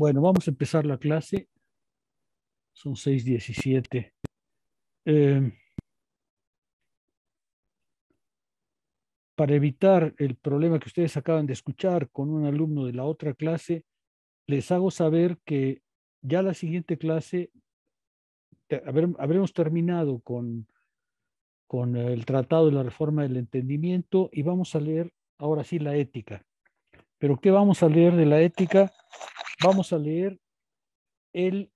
Bueno, vamos a empezar la clase. Son 6:17. Eh, para evitar el problema que ustedes acaban de escuchar con un alumno de la otra clase, les hago saber que ya la siguiente clase habremos terminado con el Tratado de la Reforma del Entendimiento y vamos a leer ahora sí la ética. ¿Pero qué vamos a leer de la ética? Vamos a leer el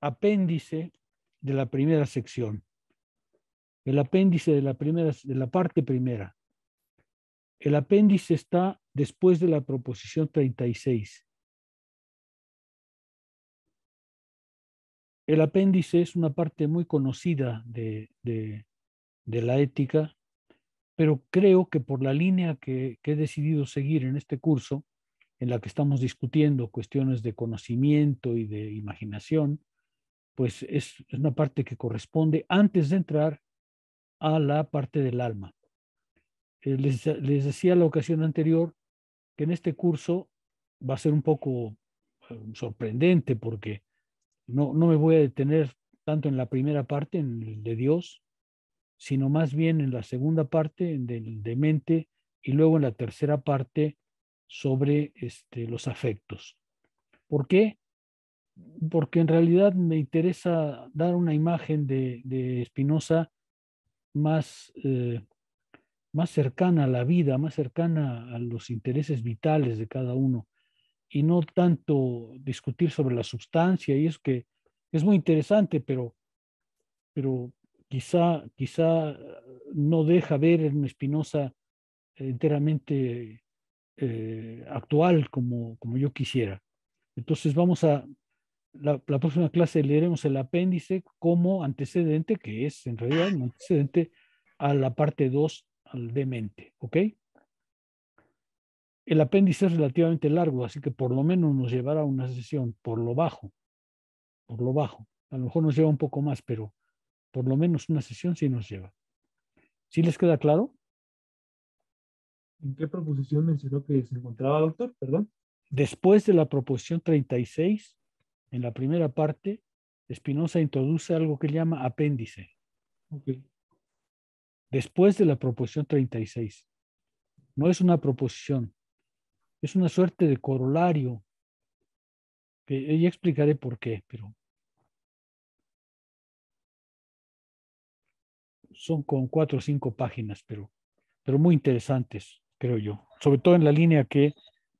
apéndice de la primera sección, el apéndice de la parte primera. El apéndice está después de la proposición 36. El apéndice es una parte muy conocida de la ética, pero creo que por la línea que he decidido seguir en este curso, en la que estamos discutiendo cuestiones de conocimiento y de imaginación, pues es una parte que corresponde antes de entrar a la parte del alma. Les decía la ocasión anterior que en este curso va a ser un poco sorprendente porque no me voy a detener tanto en la primera parte, en el de Dios, sino más bien en la segunda parte, en el de mente, y luego en la tercera parte sobre los afectos. ¿Por qué? Porque en realidad me interesa dar una imagen de Spinoza más, más cercana a la vida, más cercana a los intereses vitales de cada uno, y no tanto discutir sobre la sustancia, y es que es muy interesante, pero quizá no deja ver en Spinoza enteramente actual como yo quisiera. Entonces la próxima clase leeremos el apéndice como antecedente, que es en realidad un antecedente a la parte 2 al de mente, ¿ok? El apéndice es relativamente largo, así que por lo menos nos llevará una sesión por lo bajo, por lo bajo. A lo mejor nos lleva un poco más, pero por lo menos una sesión sí nos lleva. ¿Sí les queda claro? ¿En qué proposición mencionó que se encontraba, doctor? Perdón. Después de la proposición 36, en la primera parte, Spinoza introduce algo que llama apéndice. Ok. Después de la proposición 36. No es una proposición, es una suerte de corolario, que ya explicaré por qué, pero son con 4 o 5 páginas, pero muy interesantes, creo yo. Sobre todo en la línea que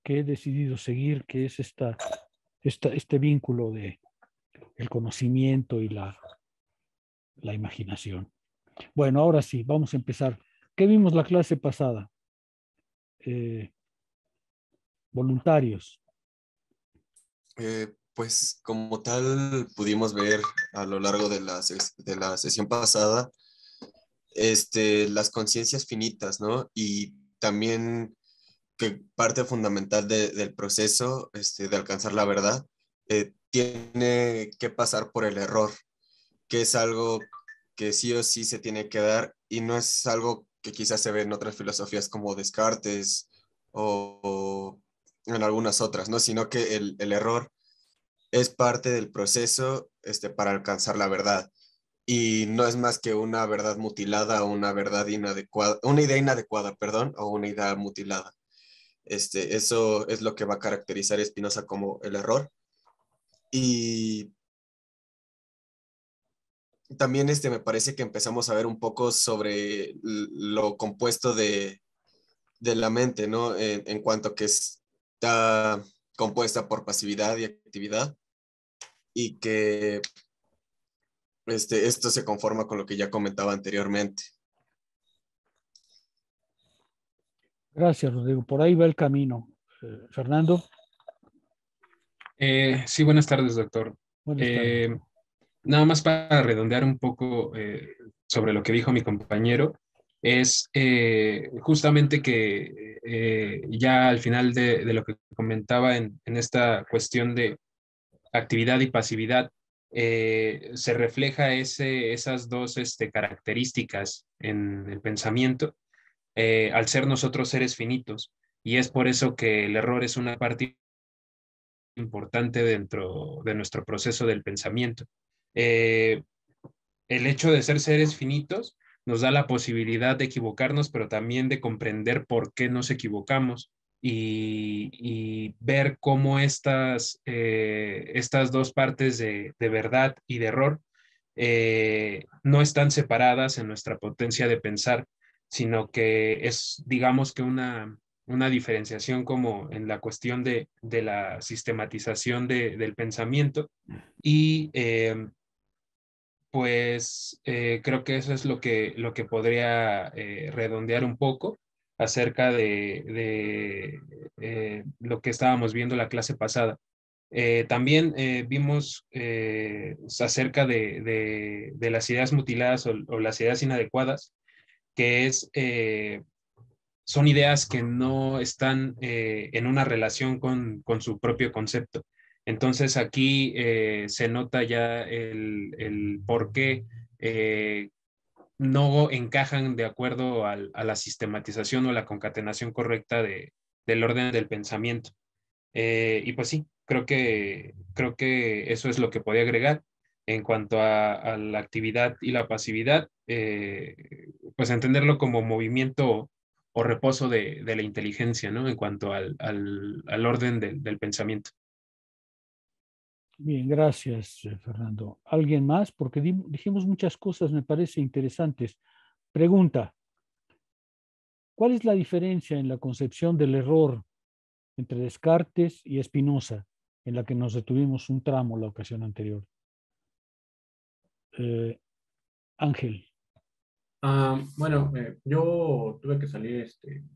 he decidido seguir, que es este vínculo de el conocimiento y la imaginación. Bueno, ahora sí, vamos a empezar. ¿Qué vimos la clase pasada? Eh, voluntarios. Pues como tal pudimos ver a lo largo de de la sesión pasada, las conciencias finitas, ¿no? Y también que parte fundamental del proceso de alcanzar la verdad tiene que pasar por el error, que es algo que sí o sí se tiene que dar y no es algo que quizás se ve en otras filosofías como Descartes o en algunas otras, ¿no? Sino que el error es parte del proceso para alcanzar la verdad. Y no es más que una verdad mutilada o una verdad inadecuada, una idea inadecuada, perdón, o una idea mutilada. Eso es lo que va a caracterizar a Spinoza como el error. Y también me parece que empezamos a ver un poco sobre lo compuesto de la mente, ¿no? En cuanto que está compuesta por pasividad y actividad y que esto se conforma con lo que ya comentaba anteriormente. Gracias, Rodrigo. Por ahí va el camino. Fernando, Sí, buenas tardes, doctor. buenas tardes. Eh, Nada más para redondear un poco sobre lo que dijo mi compañero, es justamente que ya al final de lo que comentaba en esta cuestión de actividad y pasividad, se refleja esas dos características en el pensamiento al ser nosotros seres finitos. Y es por eso que el error es una parte importante dentro de nuestro proceso del pensamiento. El hecho de ser seres finitos nos da la posibilidad de equivocarnos, pero también de comprender por qué nos equivocamos y ver cómo estas dos partes de verdad y de error no están separadas en nuestra potencia de pensar, sino que es, digamos que una diferenciación como en la cuestión de la sistematización del pensamiento y pues creo que eso es lo que podría redondear un poco acerca de lo que estábamos viendo la clase pasada. También vimos acerca de las ideas mutiladas o las ideas inadecuadas, que son ideas que no están en una relación con su propio concepto. Entonces aquí se nota ya el por qué no encajan de acuerdo a la sistematización o la concatenación correcta del orden del pensamiento. Y pues sí, creo que eso es lo que podía agregar en cuanto a la actividad y la pasividad, pues entenderlo como movimiento o reposo de la inteligencia, ¿no? En cuanto al orden del pensamiento. Bien, gracias, Fernando. ¿Alguien más? Porque dijimos muchas cosas, me parece interesantes. Pregunta, ¿cuál es la diferencia en la concepción del error entre Descartes y Spinoza, en la que nos detuvimos un tramo la ocasión anterior? Ángel. Bueno, yo tuve que salir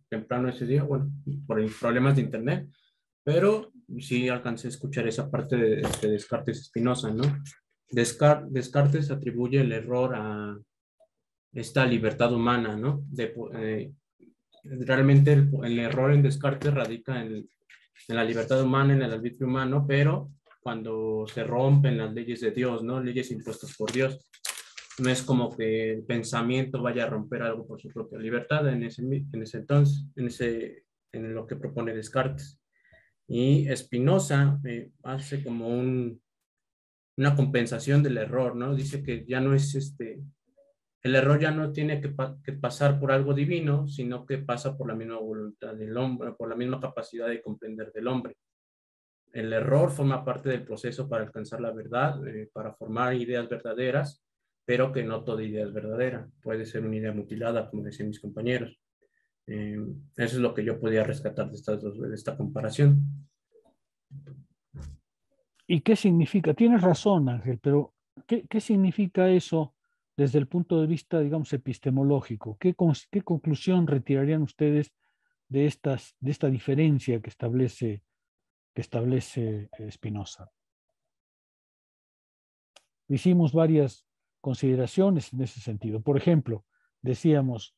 temprano ese día, bueno, por problemas de internet, pero sí alcancé a escuchar esa parte de Descartes Spinoza, ¿no? Descartes atribuye el error a esta libertad humana, ¿no? Realmente el error en Descartes radica en la libertad humana, en el arbitrio humano, pero cuando se rompen las leyes de Dios, ¿no? Leyes impuestas por Dios. No es como que el pensamiento vaya a romper algo por su propia libertad en ese entonces, en lo que propone Descartes. Y Spinoza hace como una compensación del error, ¿no? Dice que ya no es el error ya no tiene que pasar por algo divino, sino que pasa por la misma voluntad del hombre, por la misma capacidad de comprender del hombre. El error forma parte del proceso para alcanzar la verdad, para formar ideas verdaderas, pero que no toda idea es verdadera. Puede ser una idea mutilada, como decían mis compañeros. Eso es lo que yo podía rescatar de esta comparación. ¿Y qué significa? Tienes razón, Ángel, pero ¿qué significa eso desde el punto de vista, digamos, epistemológico? ¿Qué conclusión retirarían ustedes de esta diferencia que establece Spinoza? Hicimos varias consideraciones en ese sentido. Por ejemplo, decíamos,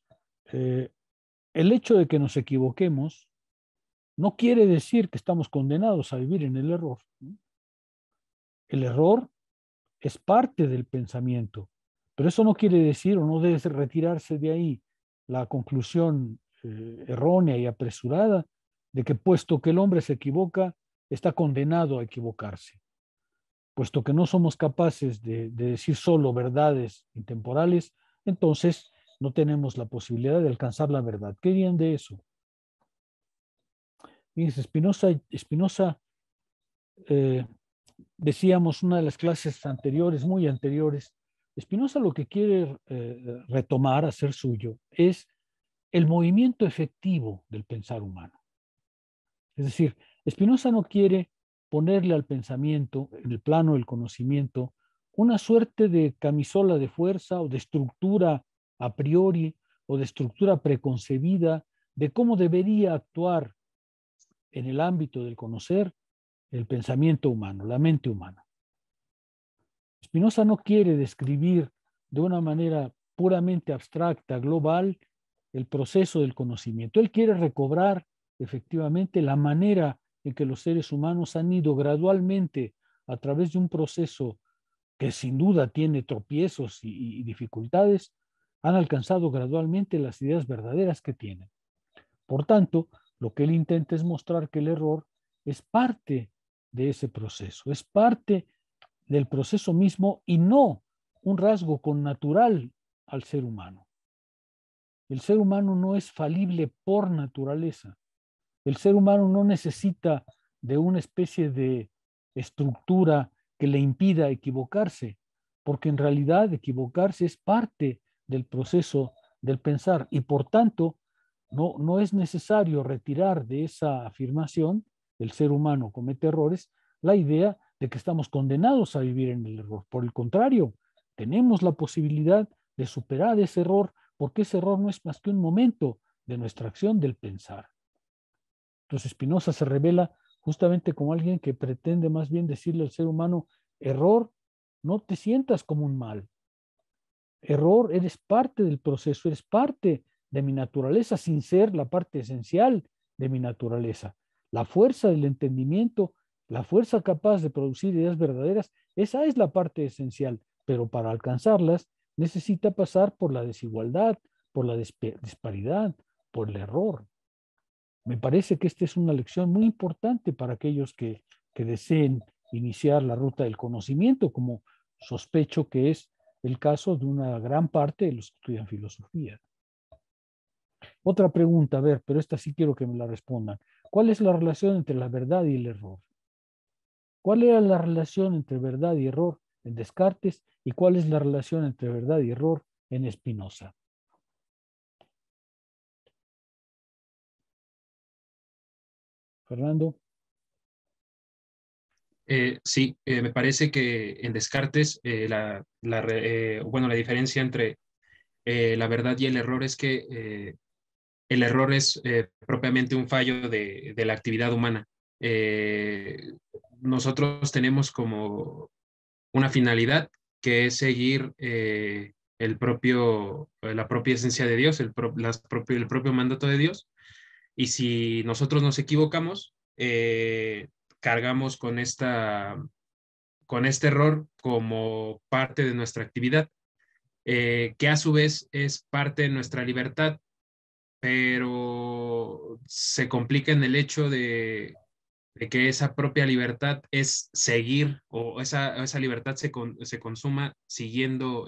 el hecho de que nos equivoquemos no quiere decir que estamos condenados a vivir en el error, ¿no? El error es parte del pensamiento, pero eso no quiere decir o no debe retirarse de ahí la conclusión errónea y apresurada de que puesto que el hombre se equivoca, está condenado a equivocarse. Puesto que no somos capaces de decir solo verdades intemporales, entonces no tenemos la posibilidad de alcanzar la verdad. ¿Qué dirían de eso? Fíjense, Spinoza decíamos una de las clases anteriores, muy anteriores, Spinoza lo que quiere retomar, hacer suyo, es el movimiento efectivo del pensar humano. Es decir, Spinoza no quiere ponerle al pensamiento, en el plano del conocimiento, una suerte de camisola de fuerza o de estructura a priori o de estructura preconcebida de cómo debería actuar en el ámbito del conocer el pensamiento humano, la mente humana. Spinoza no quiere describir de una manera puramente abstracta, global, el proceso del conocimiento. Él quiere recobrar efectivamente la manera en que los seres humanos han ido gradualmente a través de un proceso que sin duda tiene tropiezos y dificultades, han alcanzado gradualmente las ideas verdaderas que tienen. Por tanto, lo que él intenta es mostrar que el error es parte de ese proceso, es parte del proceso mismo y no un rasgo connatural al ser humano. El ser humano no es falible por naturaleza. El ser humano no necesita de una especie de estructura que le impida equivocarse, porque en realidad equivocarse es parte del proceso del pensar y por tanto no es necesario retirar de esa afirmación, el ser humano comete errores, la idea de que estamos condenados a vivir en el error. Por el contrario, tenemos la posibilidad de superar ese error, porque ese error no es más que un momento de nuestra acción del pensar. Entonces Spinoza se revela justamente como alguien que pretende más bien decirle al ser humano, error, no te sientas como un mal. Error, eres parte del proceso, eres parte de mi naturaleza sin ser la parte esencial de mi naturaleza. La fuerza del entendimiento, la fuerza capaz de producir ideas verdaderas, esa es la parte esencial, pero para alcanzarlas necesita pasar por la desigualdad, por la disparidad, por el error. Me parece que esta es una lección muy importante para aquellos que deseen iniciar la ruta del conocimiento, como sospecho que es el caso de una gran parte de los que estudian filosofía. Otra pregunta, a ver, pero esta sí quiero que me la respondan. ¿Cuál es la relación entre la verdad y el error? ¿Cuál era la relación entre verdad y error en Descartes y cuál es la relación entre verdad y error en Spinoza? Fernando. Sí, me parece que en Descartes bueno, la diferencia entre la verdad y el error es que el error es propiamente un fallo de la actividad humana. Nosotros tenemos como una finalidad que es seguir la propia esencia de Dios, el propio mandato de Dios. Y si nosotros nos equivocamos, cargamos con este error como parte de nuestra actividad, que a su vez es parte de nuestra libertad, pero se complica en el hecho de que esa propia libertad es seguir, o esa libertad se consuma siguiendo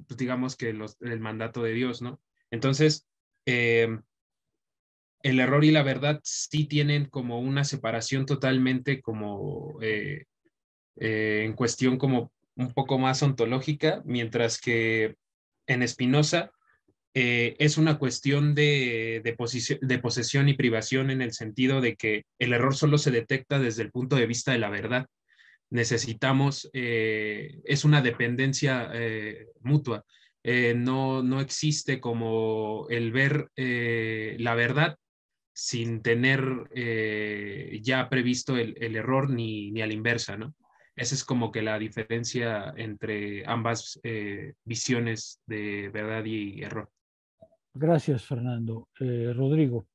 pues digamos que el mandato de Dios, ¿no? Entonces, el error y la verdad sí tienen como una separación totalmente como en cuestión como un poco más ontológica, mientras que en Spinoza es una cuestión de posesión y privación en el sentido de que el error solo se detecta desde el punto de vista de la verdad. Necesitamos, es una dependencia mutua. No existe como el ver la verdad sin tener ya previsto el error ni a la inversa, ¿no? Esa es como que la diferencia entre ambas visiones de verdad y error. Gracias, Fernando. Rodrigo.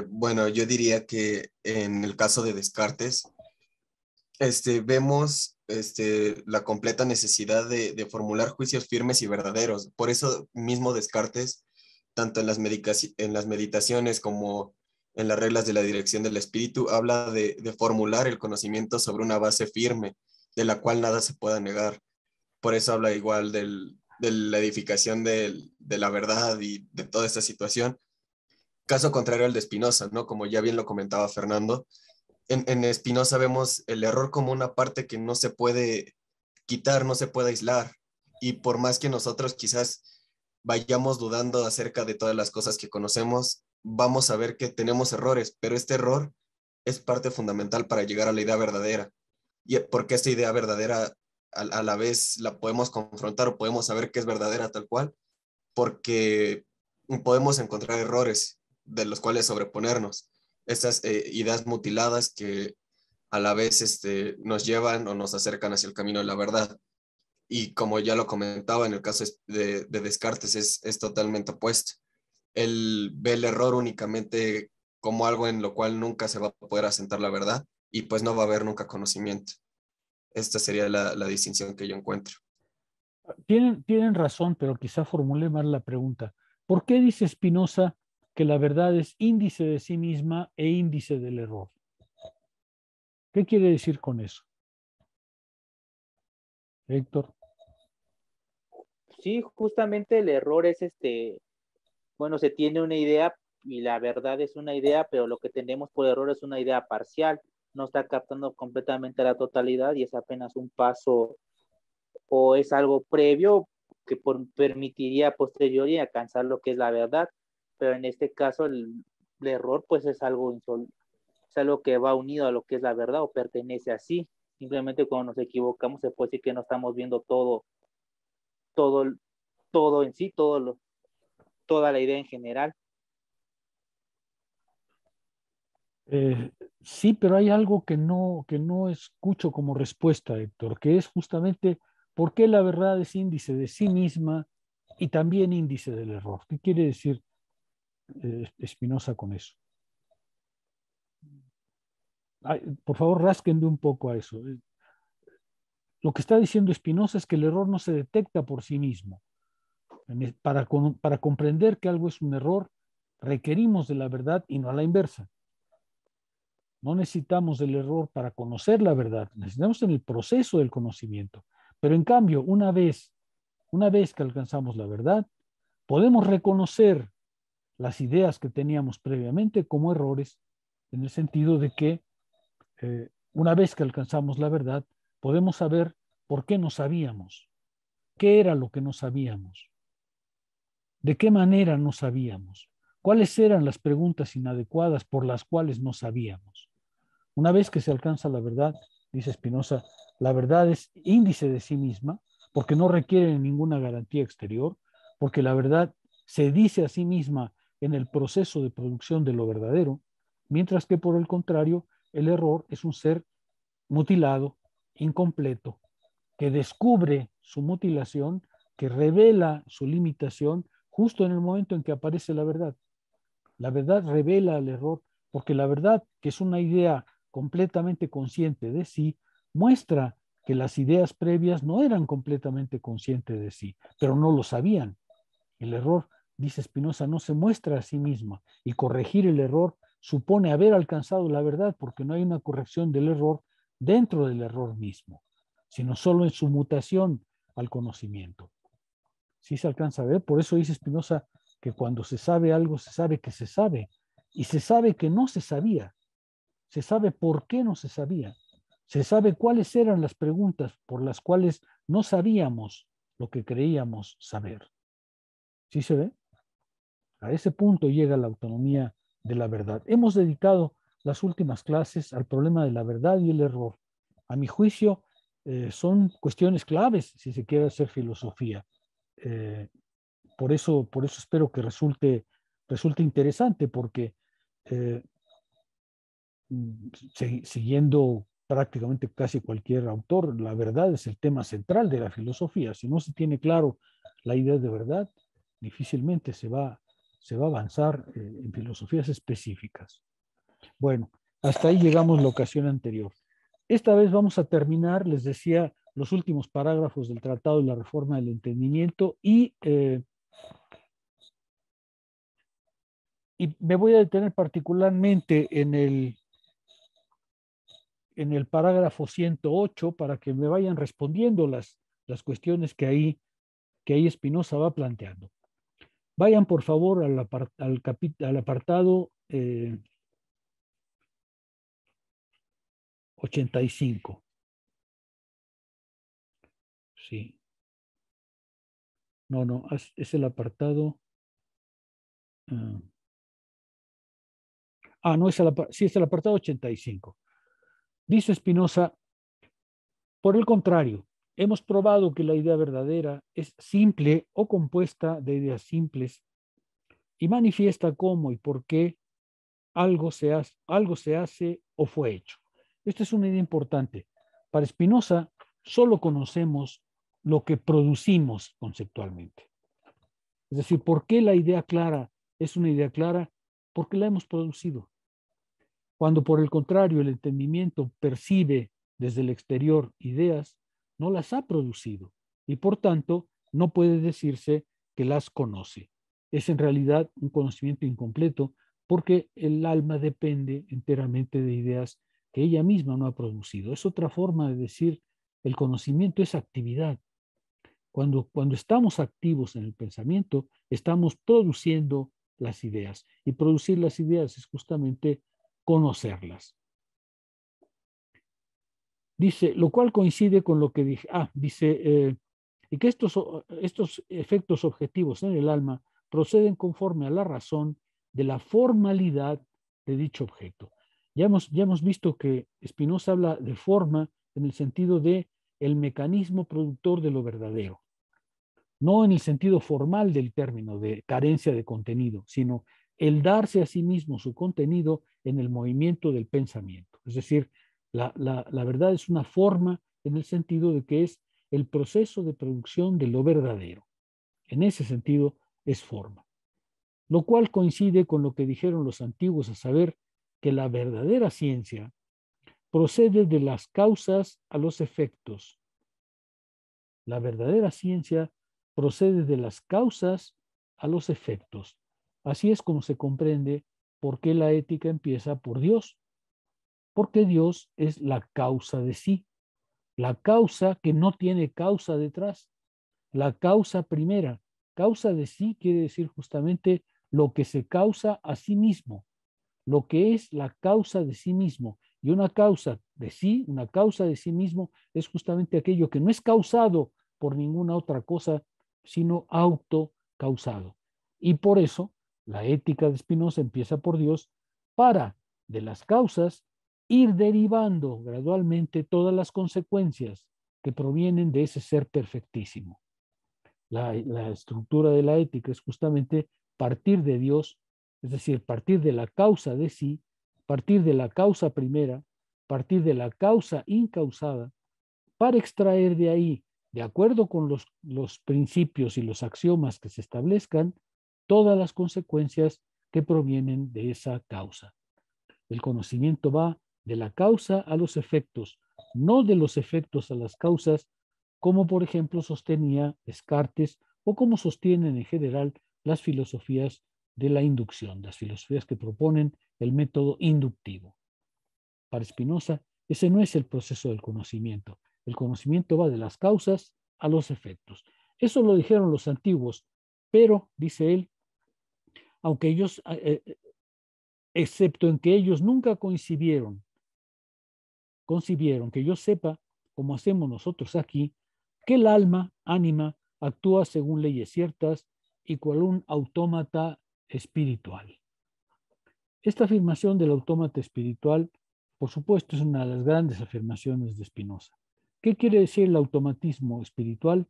Bueno, yo diría que en el caso de Descartes, vemos la completa necesidad de formular juicios firmes y verdaderos. Por eso mismo Descartes, tanto en en las meditaciones como en las reglas de la dirección del espíritu, habla de formular el conocimiento sobre una base firme, de la cual nada se pueda negar. Por eso habla igual de la edificación de la verdad y de toda esta situación. Caso contrario al de Spinoza, ¿no? Como ya bien lo comentaba Fernando, en Spinoza vemos el error como una parte que no se puede quitar, no se puede aislar. Y por más que nosotros quizás vayamos dudando acerca de todas las cosas que conocemos, vamos a ver que tenemos errores, pero este error es parte fundamental para llegar a la idea verdadera. Y porque esta idea verdadera a la vez la podemos confrontar o podemos saber que es verdadera tal cual, porque podemos encontrar errores de los cuales sobreponernos. Estas ideas mutiladas que a la vez nos llevan o nos acercan hacia el camino de la verdad. Y como ya lo comentaba, en el caso de Descartes es totalmente opuesto. Él ve el error únicamente como algo en lo cual nunca se va a poder asentar la verdad y pues no va a haber nunca conocimiento. Esta sería la distinción que yo encuentro. Tienen razón, pero quizá formule mal la pregunta. ¿Por qué dice Spinoza que la verdad es índice de sí misma e índice del error. ¿Qué quiere decir con eso? Héctor. Sí, justamente el error es bueno, se tiene una idea y la verdad es una idea, pero lo que tenemos por error es una idea parcial, no está captando completamente la totalidad y es apenas un paso o es algo previo que permitiría posterior y alcanzar lo que es la verdad, pero en este caso el error pues es algo que va unido a lo que es la verdad o pertenece así. Simplemente cuando nos equivocamos se puede decir que no estamos viendo todo, todo en sí, toda la idea en general. Sí, pero hay algo que no escucho como respuesta, Héctor, que es justamente por qué la verdad es índice de sí misma y también índice del error. ¿Qué quiere decir Spinoza con eso? Ay, por favor, rásquenme un poco a eso. Lo que está diciendo Spinoza es que el error no se detecta por sí mismo. Para comprender que algo es un error, requerimos de la verdad y no a la inversa. No necesitamos del error para conocer la verdad, necesitamos en el proceso del conocimiento. Pero en cambio, una vez que alcanzamos la verdad, podemos reconocer las ideas que teníamos previamente como errores, en el sentido de que una vez que alcanzamos la verdad, podemos saber por qué no sabíamos, qué era lo que no sabíamos, de qué manera no sabíamos, cuáles eran las preguntas inadecuadas por las cuales no sabíamos. Una vez que se alcanza la verdad, dice Spinoza, la verdad es índice de sí misma, porque no requiere ninguna garantía exterior, porque la verdad se dice a sí misma en el proceso de producción de lo verdadero, mientras que por el contrario, el error es un ser mutilado, incompleto, que descubre su mutilación, que revela su limitación justo en el momento en que aparece la verdad. La verdad revela el error, porque la verdad, que es una idea completamente consciente de sí, muestra que las ideas previas no eran completamente conscientes de sí, pero no lo sabían. El error, dice Spinoza, no se muestra a sí misma y corregir el error supone haber alcanzado la verdad porque no hay una corrección del error dentro del error mismo, sino solo en su mutación al conocimiento. Sí se alcanza a ver, por eso dice Spinoza que cuando se sabe algo, se sabe que se sabe y se sabe que no se sabía, se sabe por qué no se sabía, se sabe cuáles eran las preguntas por las cuales no sabíamos lo que creíamos saber. ¿Sí se ve? A ese punto llega la autonomía de la verdad. Hemos dedicado las últimas clases al problema de la verdad y el error. A mi juicio, son cuestiones claves si se quiere hacer filosofía. Eh, por eso espero que resulte interesante, porque eh, siguiendo prácticamente casi cualquier autor, la verdad es el tema central de la filosofía. Si no se tiene claro la idea de verdad, difícilmente se va a avanzar en filosofías específicas. Bueno, hasta ahí llegamos la ocasión anterior. Esta vez vamos a terminar, les decía, los últimos parágrafos del Tratado de la Reforma del Entendimiento y me voy a detener particularmente en el parágrafo 108 para que me vayan respondiendo las cuestiones que ahí Spinoza va planteando. Vayan por favor al apartado 85. Sí. No, es el apartado. No, sí, es el apartado 85. Dice Spinoza, por el contrario, hemos probado que la idea verdadera es simple o compuesta de ideas simples y manifiesta cómo y por qué algo se hace o fue hecho. Esta es una idea importante. Para Spinoza, solo conocemos lo que producimos conceptualmente. Es decir, ¿por qué la idea clara es una idea clara? Porque la hemos producido. Cuando por el contrario el entendimiento percibe desde el exterior ideas, no las ha producido y por tanto no puede decirse que las conoce. es en realidad un conocimiento incompleto porque el alma depende enteramente de ideas que ella misma no ha producido. Es otra forma de decir el conocimiento es actividad. Cuando estamos activos en el pensamiento, estamos produciendo las ideas. Y producir las ideas es justamente conocerlas. Dice, lo cual coincide con lo que dije. Dice, y que estos efectos objetivos en el alma proceden conforme a la razón de la formalidad de dicho objeto. Ya hemos visto que Spinoza habla de forma en el sentido de el mecanismo productor de lo verdadero. No en el sentido formal del término de carencia de contenido, sino el darse a sí mismo su contenido en el movimiento del pensamiento. Es decir, la verdad es una forma en el sentido de que es el proceso de producción de lo verdadero. En ese sentido es forma. Lo cual coincide con lo que dijeron los antiguos, a saber que la verdadera ciencia procede de las causas a los efectos. La verdadera ciencia procede de las causas a los efectos. Así es como se comprende por qué la ética empieza por Dios. Porque Dios es la causa de sí, la causa que no tiene causa detrás, la causa primera. Causa de sí quiere decir justamente lo que se causa a sí mismo, lo que es la causa de sí mismo. Y una causa de sí, una causa de sí mismo, es justamente aquello que no es causado por ninguna otra cosa, sino autocausado. Y por eso la ética de Spinoza empieza por Dios para, de las causas, ir derivando gradualmente todas las consecuencias que provienen de ese ser perfectísimo. La estructura de la ética es justamente partir de Dios, es decir, partir de la causa de sí, partir de la causa primera, partir de la causa incausada, para extraer de ahí, de acuerdo con los principios y los axiomas que se establezcan, todas las consecuencias que provienen de esa causa. El conocimiento va de la causa a los efectos, no de los efectos a las causas, como por ejemplo sostenía Descartes o como sostienen en general las filosofías de la inducción, las filosofías que proponen el método inductivo. Para Spinoza, ese no es el proceso del conocimiento. El conocimiento va de las causas a los efectos. Eso lo dijeron los antiguos, pero, dice él, aunque ellos, excepto en que ellos nunca concibieron, que yo sepa, como hacemos nosotros aquí, que el alma, ánima, actúa según leyes ciertas y cual un autómata espiritual. Esta afirmación del autómata espiritual, por supuesto, es una de las grandes afirmaciones de Spinoza. ¿Qué quiere decir el automatismo espiritual?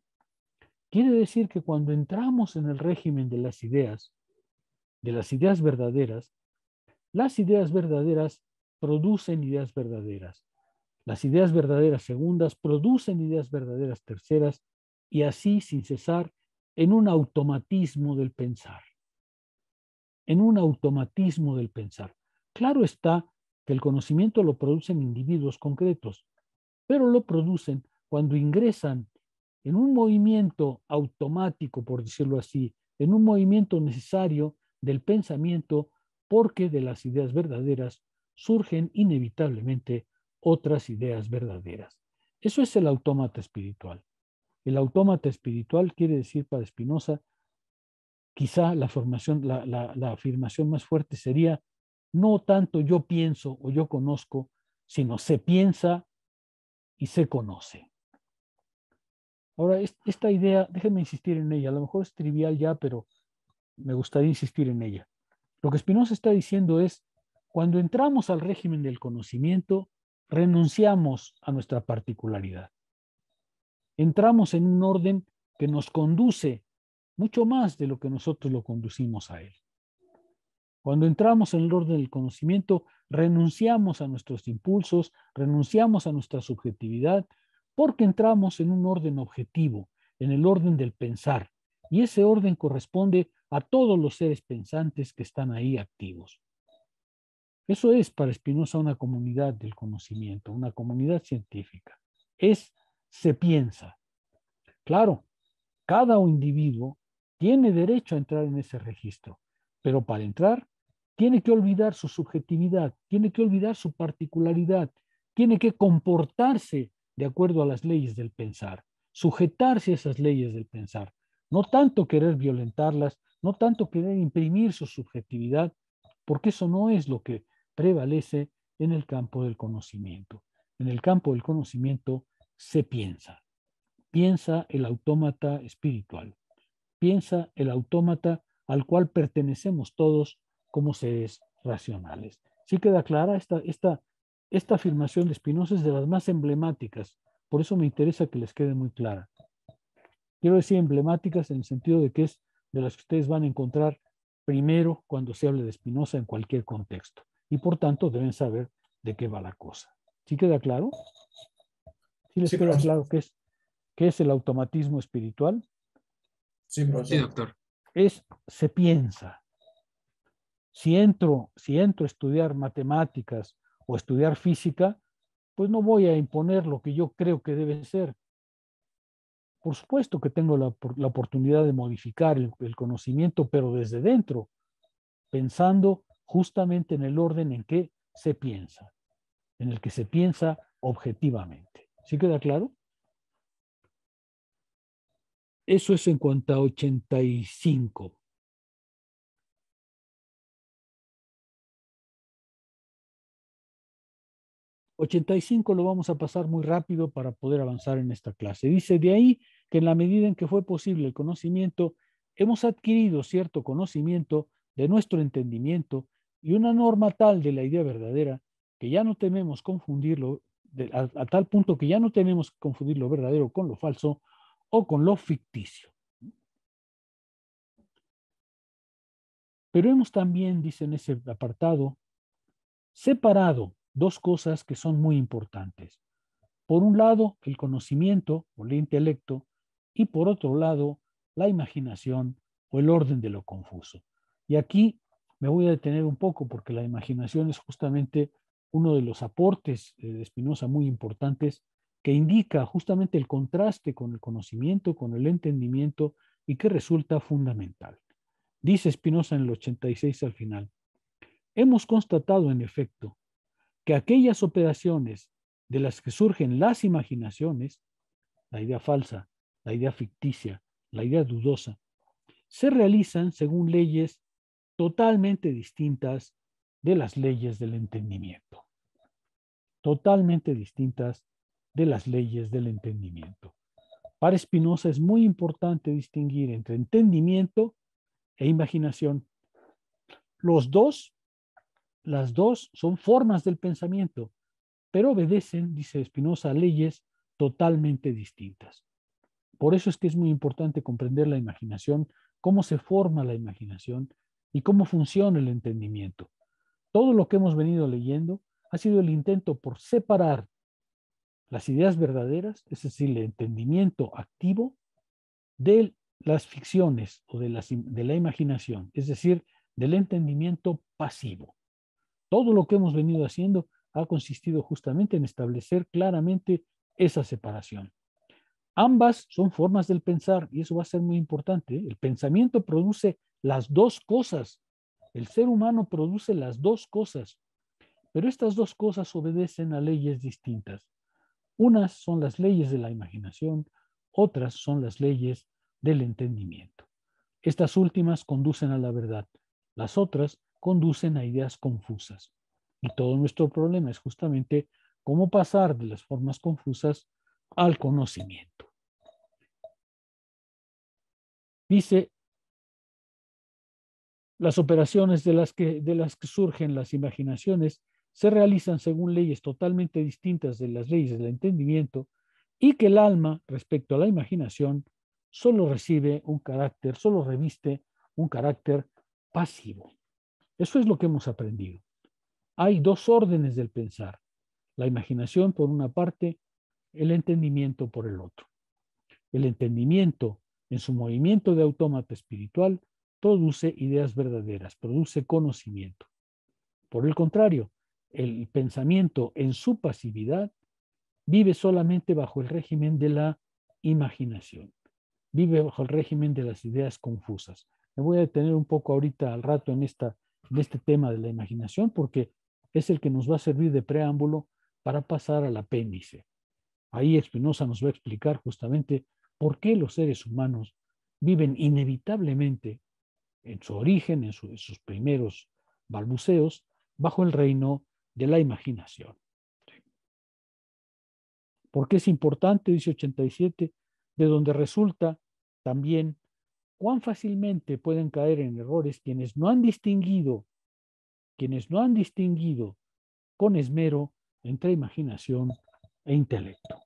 Quiere decir que cuando entramos en el régimen de las ideas verdaderas, las ideas verdaderas producen ideas verdaderas. Las ideas verdaderas segundas producen ideas verdaderas terceras y así sin cesar en un automatismo del pensar. En un automatismo del pensar. Claro está que el conocimiento lo producen individuos concretos, pero lo producen cuando ingresan en un movimiento automático, por decirlo así, en un movimiento necesario del pensamiento, porque de las ideas verdaderas surgen inevitablemente otras ideas verdaderas. Eso es el autómata espiritual. El autómata espiritual quiere decir para Spinoza, quizá la afirmación más fuerte sería, no tanto yo pienso o yo conozco, sino se piensa y se conoce. Ahora, esta idea, déjenme insistir en ella, a lo mejor es trivial ya, pero me gustaría insistir en ella. Lo que Spinoza está diciendo es, cuando entramos al régimen del conocimiento, renunciamos a nuestra particularidad. Entramos en un orden que nos conduce mucho más de lo que nosotros lo conducimos a él. Cuando entramos en el orden del conocimiento, renunciamos a nuestros impulsos, renunciamos a nuestra subjetividad, porque entramos en un orden objetivo, en el orden del pensar, y ese orden corresponde a todos los seres pensantes que están ahí activos. Eso es para Spinoza una comunidad del conocimiento, una comunidad científica. Se piensa. Claro, cada individuo tiene derecho a entrar en ese registro, pero para entrar tiene que olvidar su subjetividad, tiene que olvidar su particularidad, tiene que comportarse de acuerdo a las leyes del pensar, sujetarse a esas leyes del pensar, no tanto querer violentarlas, no tanto querer imprimir su subjetividad, porque eso no es lo que prevalece en el campo del conocimiento. En el campo del conocimiento se piensa. Piensa el autómata espiritual. Piensa el autómata al cual pertenecemos todos como seres racionales. ¿Sí queda clara? Esta afirmación de Spinoza es de las más emblemáticas. Por eso me interesa que les quede muy clara. Quiero decir emblemáticas en el sentido de que es de las que ustedes van a encontrar primero cuando se hable de Spinoza en cualquier contexto. Y por tanto deben saber de qué va la cosa. ¿Sí queda claro? ¿Sí les queda claro qué es el automatismo espiritual? Sí, profesor. Sí, doctor. Se piensa. Si entro a estudiar matemáticas o estudiar física, pues no voy a imponer lo que yo creo que debe ser. Por supuesto que tengo la oportunidad de modificar el conocimiento, pero desde dentro, pensando justamente en el orden en que se piensa, en el que se piensa objetivamente. ¿Sí queda claro? Eso es en cuanto a 85. 85 lo vamos a pasar muy rápido para poder avanzar en esta clase. Dice, de ahí que en la medida en que fue posible el conocimiento, hemos adquirido cierto conocimiento de nuestro entendimiento y una norma tal de la idea verdadera que ya no tememos confundirlo, a tal punto que ya no tenemos que confundir lo verdadero con lo falso o con lo ficticio. Pero hemos también, dice en ese apartado, separado dos cosas que son muy importantes. Por un lado, el conocimiento o el intelecto, y por otro lado, la imaginación o el orden de lo confuso. Y aquí me voy a detener un poco porque la imaginación es justamente uno de los aportes de Spinoza muy importantes que indica justamente el contraste con el conocimiento, con el entendimiento y que resulta fundamental. Dice Spinoza en el 86 al final, hemos constatado en efecto que aquellas operaciones de las que surgen las imaginaciones, la idea falsa, la idea ficticia, la idea dudosa, se realizan según leyes totalmente distintas de las leyes del entendimiento. Totalmente distintas de las leyes del entendimiento. Para Spinoza es muy importante distinguir entre entendimiento e imaginación. Las dos son formas del pensamiento, pero obedecen, dice Spinoza, a leyes totalmente distintas. Por eso es que es muy importante comprender la imaginación, cómo se forma la imaginación y cómo funciona el entendimiento. Todo lo que hemos venido leyendo ha sido el intento por separar las ideas verdaderas, es decir, el entendimiento activo, de las ficciones o de la imaginación, es decir, del entendimiento pasivo. Todo lo que hemos venido haciendo ha consistido justamente en establecer claramente esa separación. Ambas son formas del pensar y eso va a ser muy importante. El pensamiento produce las dos cosas. El ser humano produce las dos cosas, pero estas dos cosas obedecen a leyes distintas. Unas son las leyes de la imaginación, otras son las leyes del entendimiento. Estas últimas conducen a la verdad, las otras conducen a ideas confusas. Y todo nuestro problema es justamente cómo pasar de las formas confusas al conocimiento. Dice, las operaciones de las que surgen las imaginaciones se realizan según leyes totalmente distintas de las leyes del entendimiento y que el alma, respecto a la imaginación, solo reviste un carácter pasivo. Eso es lo que hemos aprendido. Hay dos órdenes del pensar, la imaginación por una parte, el entendimiento por el otro. El entendimiento, en su movimiento de autómata espiritual, produce ideas verdaderas, produce conocimiento. Por el contrario, el pensamiento en su pasividad vive solamente bajo el régimen de la imaginación, vive bajo el régimen de las ideas confusas. Me voy a detener un poco ahorita al rato en este tema de la imaginación, porque es el que nos va a servir de preámbulo para pasar al apéndice. Ahí Spinoza nos va a explicar justamente por qué los seres humanos viven inevitablemente en su origen, en sus primeros balbuceos, bajo el reino de la imaginación. Porque es importante, dice 87, de donde resulta también cuán fácilmente pueden caer en errores quienes no han distinguido con esmero entre imaginación e intelecto.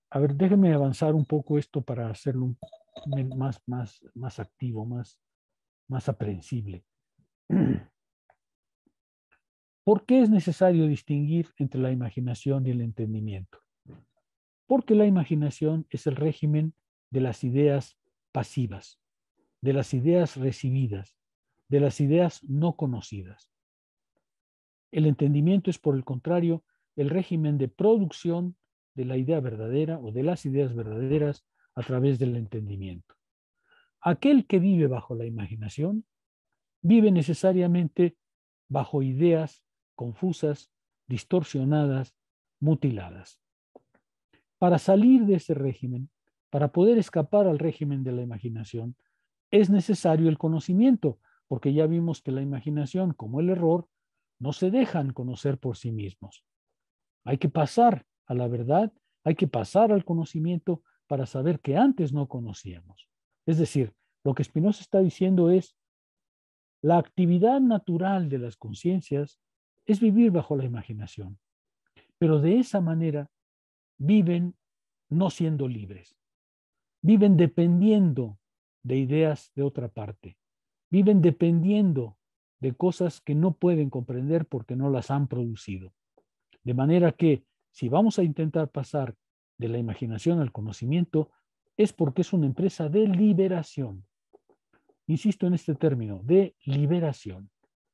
A ver, déjenme avanzar un poco esto para hacerlo más activo, más aprehensible. ¿Por qué es necesario distinguir entre la imaginación y el entendimiento? Porque la imaginación es el régimen de las ideas pasivas, de las ideas recibidas, de las ideas no conocidas. El entendimiento es, por el contrario, el régimen de producción de la idea verdadera o de las ideas verdaderas a través del entendimiento. Aquel que vive bajo la imaginación vive necesariamente bajo ideas confusas, distorsionadas, mutiladas. Para salir de ese régimen, para poder escapar al régimen de la imaginación, es necesario el conocimiento, porque ya vimos que la imaginación, como el error, no se dejan conocer por sí mismos. Hay que pasar a la verdad, hay que pasar al conocimiento para saber que antes no conocíamos. Es decir, lo que Spinoza está diciendo es, la actividad natural de las conciencias es vivir bajo la imaginación, pero de esa manera viven no siendo libres, viven dependiendo de ideas de otra parte, viven dependiendo de cosas que no pueden comprender porque no las han producido. De manera que si vamos a intentar pasar de la imaginación al conocimiento, es porque es una empresa de liberación. Insisto en este término, de liberación,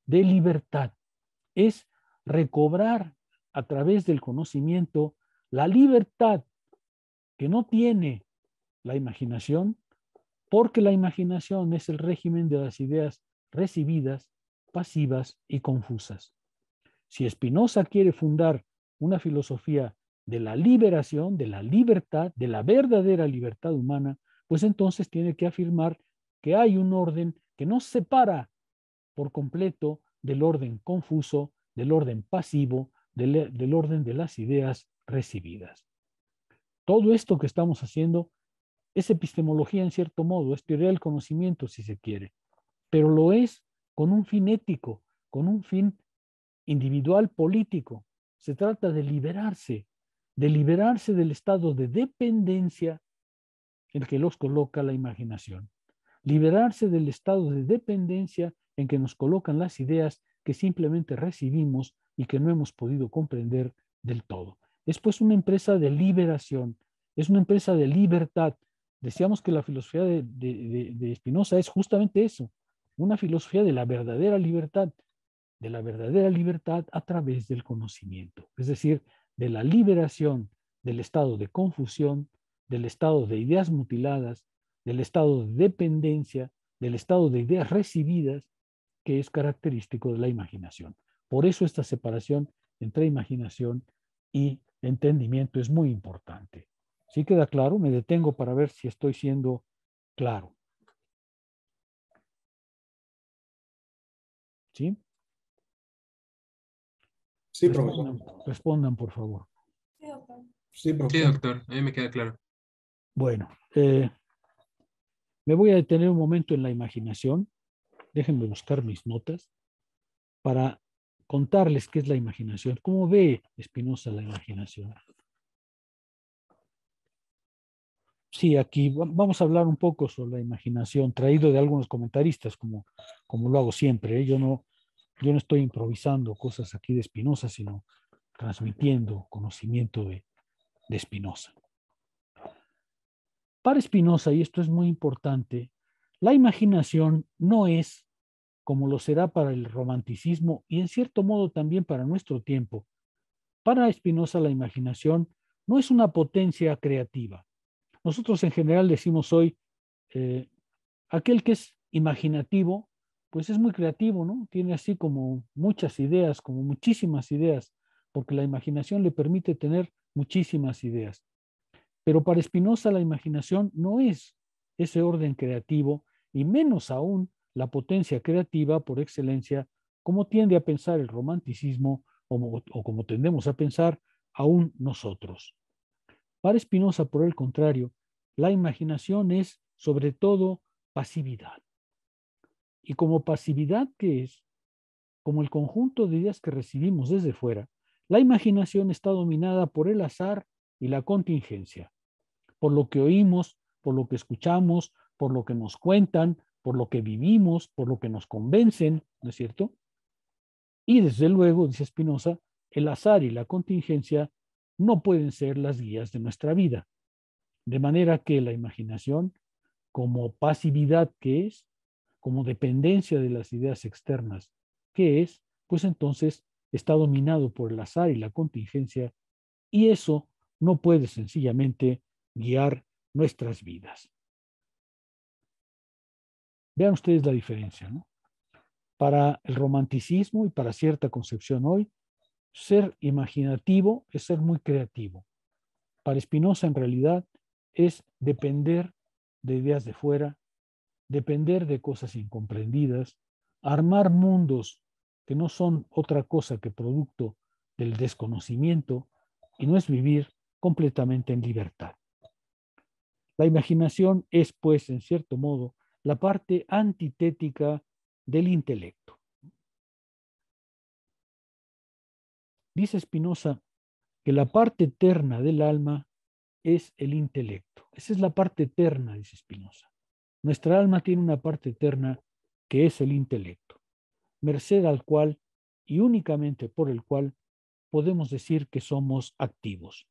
de libertad. Es recobrar a través del conocimiento la libertad que no tiene la imaginación, porque la imaginación es el régimen de las ideas recibidas, pasivas y confusas. Si Spinoza quiere fundar una filosofía de la liberación, de la libertad, de la verdadera libertad humana, pues entonces tiene que afirmar que hay un orden que nos separa por completo del orden confuso, del orden pasivo, del orden de las ideas recibidas. Todo esto que estamos haciendo es epistemología en cierto modo, es teoría del conocimiento si se quiere, pero lo es con un fin ético, con un fin individual político. Se trata de liberarse del estado de dependencia en que los coloca la imaginación, liberarse del estado de dependencia en que nos colocan las ideas que simplemente recibimos y que no hemos podido comprender del todo. Es pues una empresa de liberación, es una empresa de libertad. Decíamos que la filosofía de Spinoza es justamente eso, una filosofía de la verdadera libertad a través del conocimiento, es decir, de la liberación del estado de confusión, del estado de ideas mutiladas, del estado de dependencia, del estado de ideas recibidas, que es característico de la imaginación. Por eso esta separación entre imaginación y entendimiento es muy importante. ¿Sí queda claro? Me detengo para ver si estoy siendo claro. ¿Sí? Sí, profesor. Respondan, por favor. Sí, Sí, profesor. doctor, a mí me queda claro. Bueno, me voy a detener un momento en la imaginación. Déjenme buscar mis notas para contarles qué es la imaginación. ¿Cómo ve Spinoza la imaginación? Sí, aquí vamos a hablar un poco sobre la imaginación, traído de algunos comentaristas, como lo hago siempre, ¿eh? Yo no estoy improvisando cosas aquí de Spinoza, sino transmitiendo conocimiento de Spinoza. Para Spinoza, y esto es muy importante, la imaginación no es, como lo será para el romanticismo y en cierto modo también para nuestro tiempo. Para Spinoza la imaginación no es una potencia creativa, Nosotros en general decimos hoy, aquel que es imaginativo, pues es muy creativo, ¿no? Tiene así como muchas ideas, como muchísimas ideas, porque la imaginación le permite tener muchísimas ideas. Pero para Spinoza la imaginación no es ese orden creativo, y menos aún la potencia creativa por excelencia, como tiende a pensar el romanticismo o como tendemos a pensar aún nosotros. Para Spinoza, por el contrario, la imaginación es sobre todo pasividad. Y como pasividad que es, como el conjunto de ideas que recibimos desde fuera, la imaginación está dominada por el azar y la contingencia, por lo que oímos, por lo que escuchamos, por lo que nos cuentan, por lo que vivimos, por lo que nos convencen, ¿no es cierto? Y desde luego, dice Spinoza, el azar y la contingencia no pueden ser las guías de nuestra vida. De manera que la imaginación, como pasividad que es, como dependencia de las ideas externas que es, pues entonces está dominado por el azar y la contingencia, y eso no puede sencillamente guiar nuestras vidas. Vean ustedes la diferencia, ¿no? Para el romanticismo y para cierta concepción hoy, ser imaginativo es ser muy creativo. Para Spinoza, en realidad, es depender de ideas de fuera, depender de cosas incomprendidas, armar mundos que no son otra cosa que producto del desconocimiento, y no es vivir completamente en libertad. La imaginación es, pues, en cierto modo, la parte antitética del intelecto. Dice Spinoza que la parte eterna del alma es el intelecto. Esa es la parte eterna, dice Spinoza. Nuestra alma tiene una parte eterna que es el intelecto, merced al cual y únicamente por el cual podemos decir que somos activos.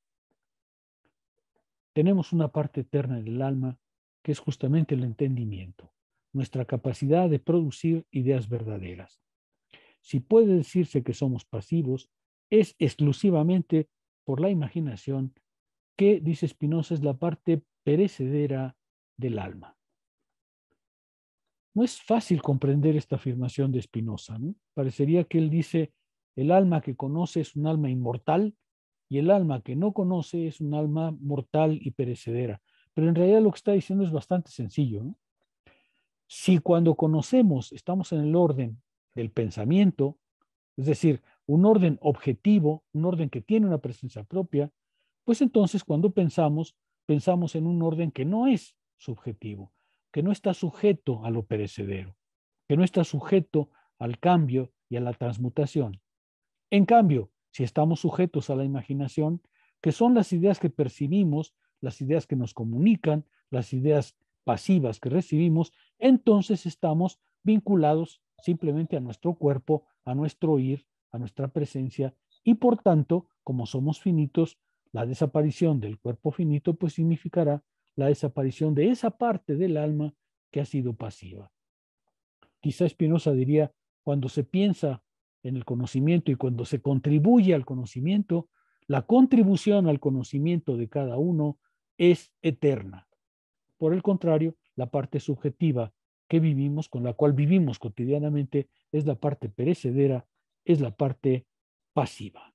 Tenemos una parte eterna del alma que es justamente el entendimiento, nuestra capacidad de producir ideas verdaderas. Si puede decirse que somos pasivos, es exclusivamente por la imaginación, que, dice Spinoza, es la parte perecedera del alma. No es fácil comprender esta afirmación de Spinoza, ¿no? Parecería que él dice, el alma que conoce es un alma inmortal y el alma que no conoce es un alma mortal y perecedera. Pero en realidad lo que está diciendo es bastante sencillo, ¿no? Si cuando conocemos estamos en el orden del pensamiento, es decir, un orden objetivo, un orden que tiene una presencia propia, pues entonces cuando pensamos, pensamos en un orden que no es subjetivo, que no está sujeto a lo perecedero, que no está sujeto al cambio y a la transmutación. En cambio, si estamos sujetos a la imaginación, que son las ideas que percibimos, las ideas que nos comunican, las ideas pasivas que recibimos, entonces estamos vinculados simplemente a nuestro cuerpo, a nuestro oír, a nuestra presencia, y por tanto, como somos finitos, la desaparición del cuerpo finito pues significará la desaparición de esa parte del alma que ha sido pasiva. Quizá Spinoza diría, cuando se piensa en el conocimiento y cuando se contribuye al conocimiento, la contribución al conocimiento de cada uno es eterna. Por el contrario, la parte subjetiva que vivimos, con la cual vivimos cotidianamente, es la parte perecedera, es la parte pasiva.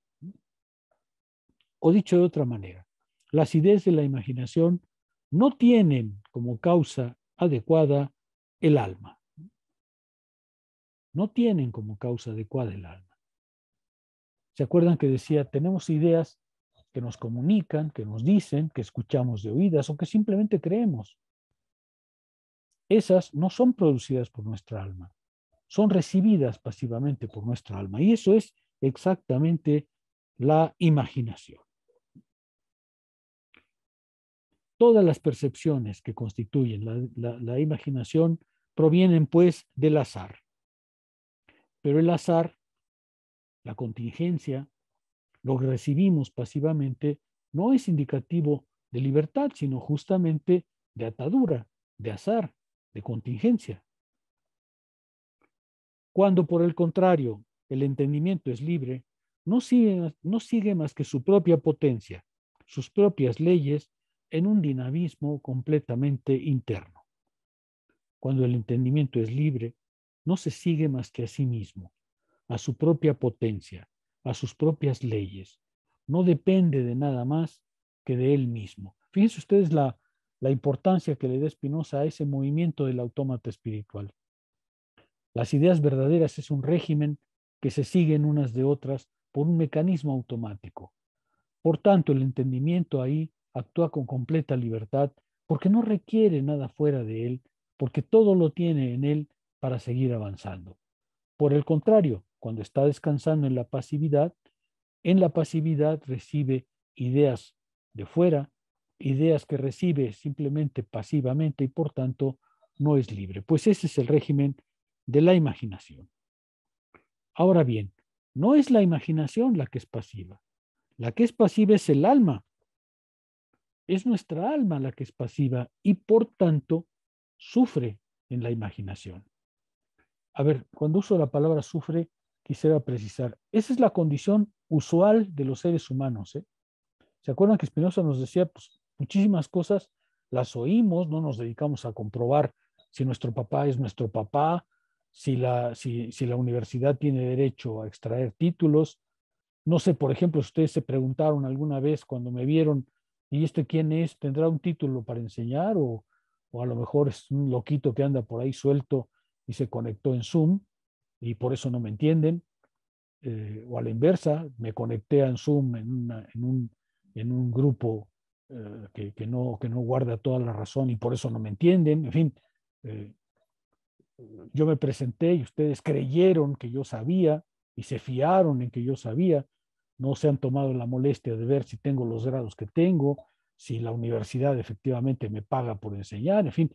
O dicho de otra manera, las ideas de la imaginación no tienen como causa adecuada el alma. No tienen como causa adecuada el alma. ¿Se acuerdan que decía, tenemos ideas que nos comunican, que nos dicen, que escuchamos de oídas o que simplemente creemos? Esas no son producidas por nuestra alma, son recibidas pasivamente por nuestra alma. Y eso es exactamente la imaginación. Todas las percepciones que constituyen la imaginación provienen pues del azar. Pero el azar, la contingencia, lo que recibimos pasivamente, no es indicativo de libertad, sino justamente de atadura, de azar, de contingencia. Cuando por el contrario el entendimiento es libre, no sigue más que su propia potencia, sus propias leyes, en un dinamismo completamente interno. Cuando el entendimiento es libre, no se sigue más que a sí mismo, a su propia potencia, a sus propias leyes. No depende de nada más que de él mismo. Fíjense ustedes la importancia que le da Spinoza a ese movimiento del autómata espiritual. Las ideas verdaderas es un régimen que se siguen unas de otras por un mecanismo automático. Por tanto, el entendimiento ahí actúa con completa libertad porque no requiere nada fuera de él, porque todo lo tiene en él para seguir avanzando. Por el contrario, cuando está descansando en la pasividad recibe ideas de fuera, ideas que recibe simplemente pasivamente y por tanto no es libre. Pues ese es el régimen de la imaginación. Ahora bien, no es la imaginación la que es pasiva. La que es pasiva es el alma. Es nuestra alma la que es pasiva y por tanto sufre en la imaginación. A ver, cuando uso la palabra sufre, quisiera precisar, esa es la condición usual de los seres humanos. ¿Se acuerdan que Spinoza nos decía, pues muchísimas cosas las oímos, no nos dedicamos a comprobar si nuestro papá es nuestro papá, si la universidad tiene derecho a extraer títulos? No sé, por ejemplo, si ustedes se preguntaron alguna vez cuando me vieron, ¿y este quién es? ¿Tendrá un título para enseñar? O a lo mejor es un loquito que anda por ahí suelto y se conectó en Zoom y por eso no me entienden. O a la inversa, me conecté en Zoom en un grupo que no guarda toda la razón y por eso no me entienden. En fin, yo me presenté y ustedes creyeron que yo sabía y se fiaron en que yo sabía. No se han tomado la molestia de ver si tengo los grados que tengo, si la universidad efectivamente me paga por enseñar. En fin,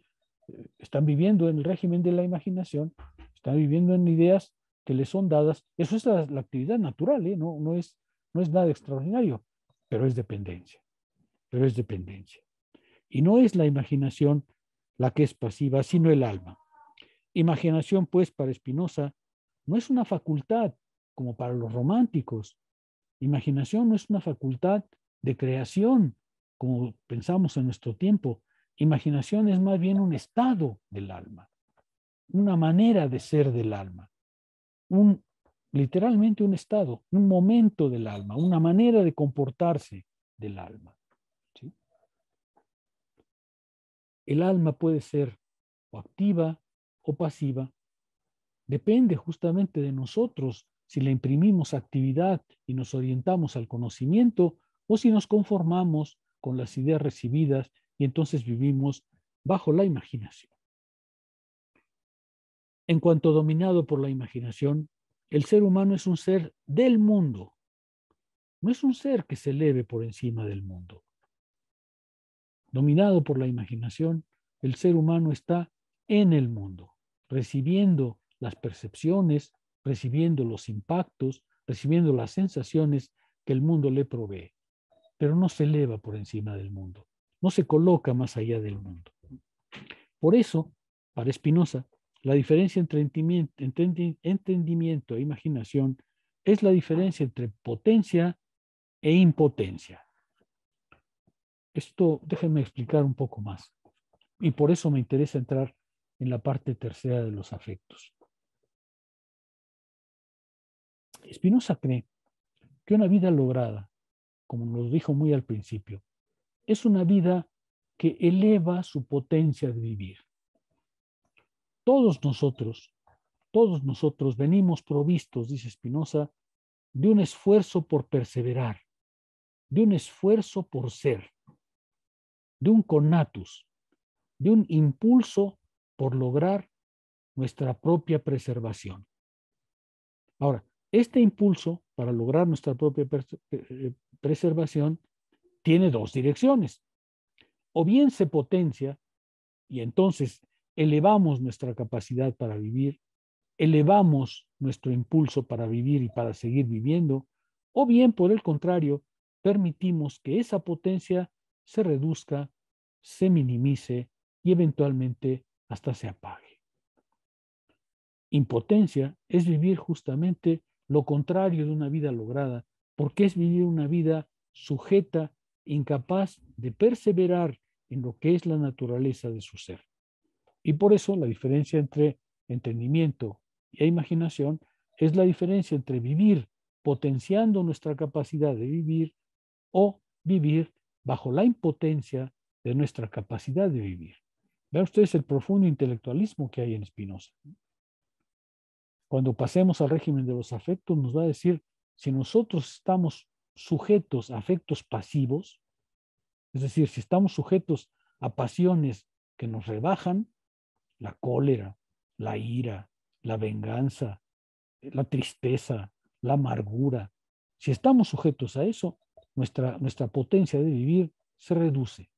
están viviendo en el régimen de la imaginación, están viviendo en ideas que les son dadas. Eso es la actividad natural, no es nada extraordinario, pero es dependencia. Pero es dependencia. Y no es la imaginación la que es pasiva, sino el alma. Imaginación, pues, para Spinoza, no es una facultad como para los románticos. Imaginación no es una facultad de creación, como pensamos en nuestro tiempo. Imaginación es más bien un estado del alma, una manera de ser del alma, literalmente un estado, un momento del alma, una manera de comportarse del alma. ¿Sí? El alma puede ser o activa o pasiva, depende justamente de nosotros si le imprimimos actividad y nos orientamos al conocimiento o si nos conformamos con las ideas recibidas y entonces vivimos bajo la imaginación. En cuanto dominado por la imaginación, el ser humano es un ser del mundo, no es un ser que se eleve por encima del mundo. Dominado por la imaginación, el ser humano está en el mundo, recibiendo las percepciones, recibiendo los impactos, recibiendo las sensaciones que el mundo le provee, pero no se eleva por encima del mundo, no se coloca más allá del mundo. Por eso, para Spinoza, la diferencia entre entendimiento e imaginación es la diferencia entre potencia e impotencia. Esto déjenme explicar un poco más. Y por eso me interesa entrar en la parte tercera de los afectos. Spinoza cree que una vida lograda, como nos dijo muy al principio, es una vida que eleva su potencia de vivir. Todos nosotros venimos provistos, dice Spinoza, de un esfuerzo por perseverar, de un esfuerzo por ser, de un conatus, de un impulso por lograr nuestra propia preservación. Ahora, este impulso para lograr nuestra propia preservación tiene dos direcciones. O bien se potencia y entonces elevamos nuestra capacidad para vivir, elevamos nuestro impulso para vivir y para seguir viviendo, o bien, por el contrario, permitimos que esa potencia se reduzca, se minimice y eventualmente hasta se apague. Impotencia es vivir justamente lo contrario de una vida lograda, porque es vivir una vida sujeta incapaz de perseverar en lo que es la naturaleza de su ser. Y por eso la diferencia entre entendimiento e imaginación es la diferencia entre vivir potenciando nuestra capacidad de vivir o vivir bajo la impotencia de nuestra capacidad de vivir. Vean ustedes el profundo intelectualismo que hay en Spinoza. Cuando pasemos al régimen de los afectos, nos va a decir si nosotros estamos sujetos a afectos pasivos, es decir, si estamos sujetos a pasiones que nos rebajan, la cólera, la ira, la venganza, la tristeza, la amargura, si estamos sujetos a eso, nuestra potencia de vivir se reduce.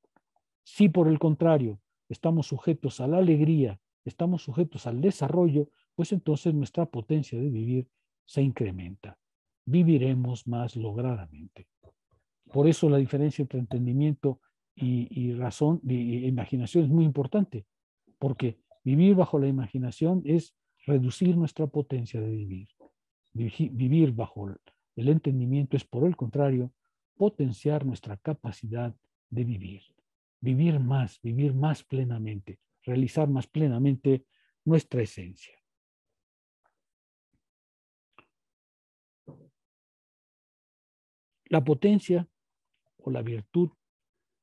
Si por el contrario estamos sujetos a la alegría, estamos sujetos al desarrollo, pues entonces nuestra potencia de vivir se incrementa. Viviremos más logradamente. Por eso la diferencia entre entendimiento y razón y imaginación es muy importante, porque vivir bajo la imaginación es reducir nuestra potencia de vivir. Vivir bajo el entendimiento es, por el contrario, potenciar nuestra capacidad de vivir. Vivir más plenamente, realizar más plenamente nuestra esencia. La potencia o la virtud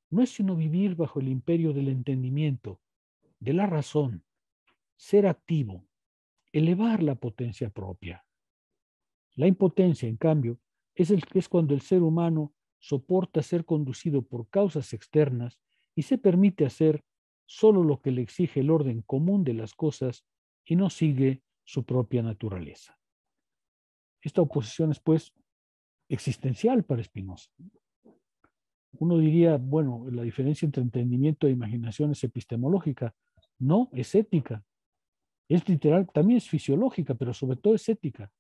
no es sino vivir bajo el imperio del entendimiento, de la razón, ser activo, elevar la potencia propia. La impotencia, en cambio, es cuando el ser humano soporta ser conducido por causas externas y se permite hacer solo lo que le exige el orden común de las cosas y no sigue su propia naturaleza. Esta oposición es, pues, existencial para Spinoza. Uno diría, bueno, la diferencia entre entendimiento e imaginación es epistemológica. No, es ética. Es literal, también es fisiológica, pero sobre todo es ética.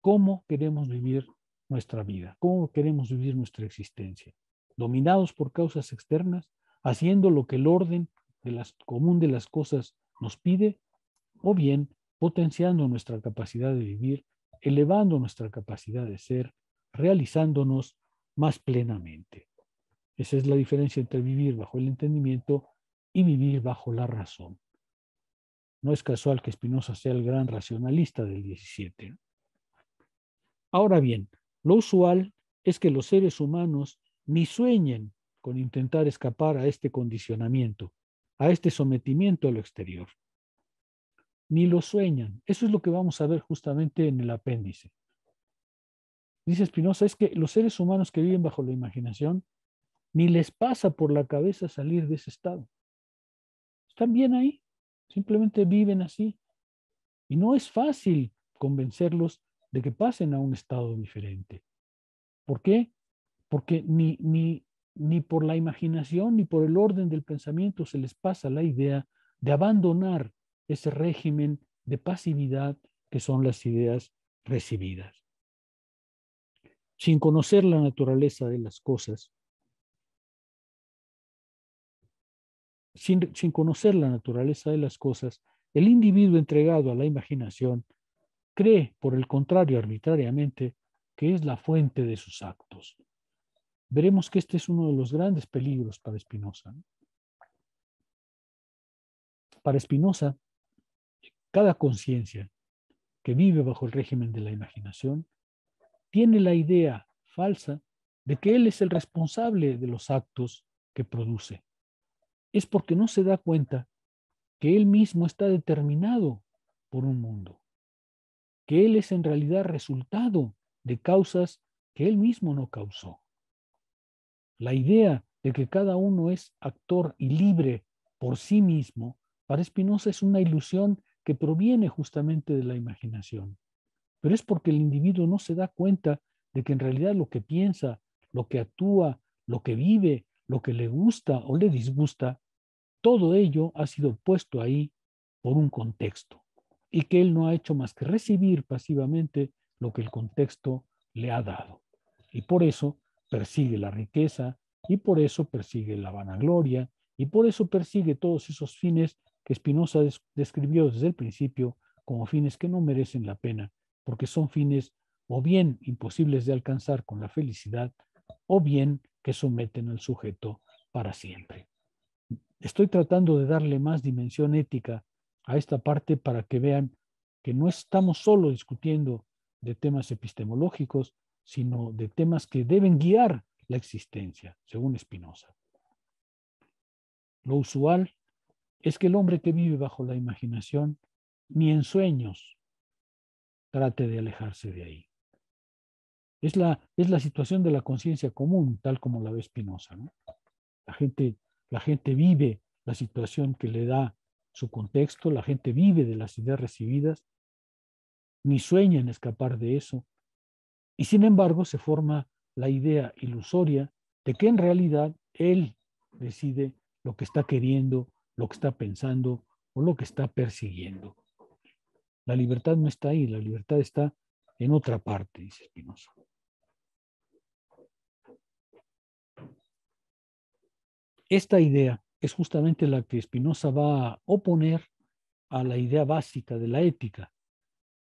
¿Cómo queremos vivir nuestra vida? ¿Cómo queremos vivir nuestra existencia? ¿Dominados por causas externas, haciendo lo que el orden común de las cosas nos pide? ¿O bien potenciando nuestra capacidad de vivir, elevando nuestra capacidad de ser, realizándonos más plenamente? Esa es la diferencia entre vivir bajo el entendimiento y vivir bajo la razón. No es casual que Spinoza sea el gran racionalista del 17. Ahora bien, lo usual es que los seres humanos ni sueñen con intentar escapar a este condicionamiento, a este sometimiento a lo exterior. Ni lo sueñan. Eso es lo que vamos a ver justamente en el apéndice. Dice Spinoza, es que los seres humanos que viven bajo la imaginación ni les pasa por la cabeza salir de ese estado. Están bien ahí, simplemente viven así. Y no es fácil convencerlos de que pasen a un estado diferente. ¿Por qué? Porque ni por la imaginación ni por el orden del pensamiento se les pasa la idea de abandonar ese régimen de pasividad que son las ideas recibidas. Sin conocer la naturaleza de las cosas, sin conocer la naturaleza de las cosas, el individuo entregado a la imaginación cree, por el contrario, arbitrariamente, que es la fuente de sus actos. Veremos que este es uno de los grandes peligros para Spinoza. Para Spinoza, cada conciencia que vive bajo el régimen de la imaginación tiene la idea falsa de que él es el responsable de los actos que produce. Es porque no se da cuenta que él mismo está determinado por un mundo, que él es en realidad resultado de causas que él mismo no causó. La idea de que cada uno es actor y libre por sí mismo, para Spinoza es una ilusión que proviene justamente de la imaginación. Pero es porque el individuo no se da cuenta de que en realidad lo que piensa, lo que actúa, lo que vive, lo que le gusta o le disgusta, todo ello ha sido puesto ahí por un contexto y que él no ha hecho más que recibir pasivamente lo que el contexto le ha dado. Y por eso persigue la riqueza y por eso persigue la vanagloria y por eso persigue todos esos fines que Spinoza describió desde el principio como fines que no merecen la pena, porque son fines o bien imposibles de alcanzar con la felicidad o bien que someten al sujeto para siempre. Estoy tratando de darle más dimensión ética a esta parte para que vean que no estamos solo discutiendo de temas epistemológicos, sino de temas que deben guiar la existencia, según Spinoza. Lo usual es que el hombre que vive bajo la imaginación ni en sueños trate de alejarse de ahí. Es la situación de la conciencia común, tal como la ve Spinoza, ¿no? La gente vive la situación que le da su contexto, la gente vive de las ideas recibidas, ni sueña en escapar de eso, y sin embargo se forma la idea ilusoria de que en realidad él decide lo que está queriendo, lo que está pensando o lo que está persiguiendo. La libertad no está ahí, la libertad está en otra parte, dice Spinoza. Esta idea es justamente la que Spinoza va a oponer a la idea básica de la ética.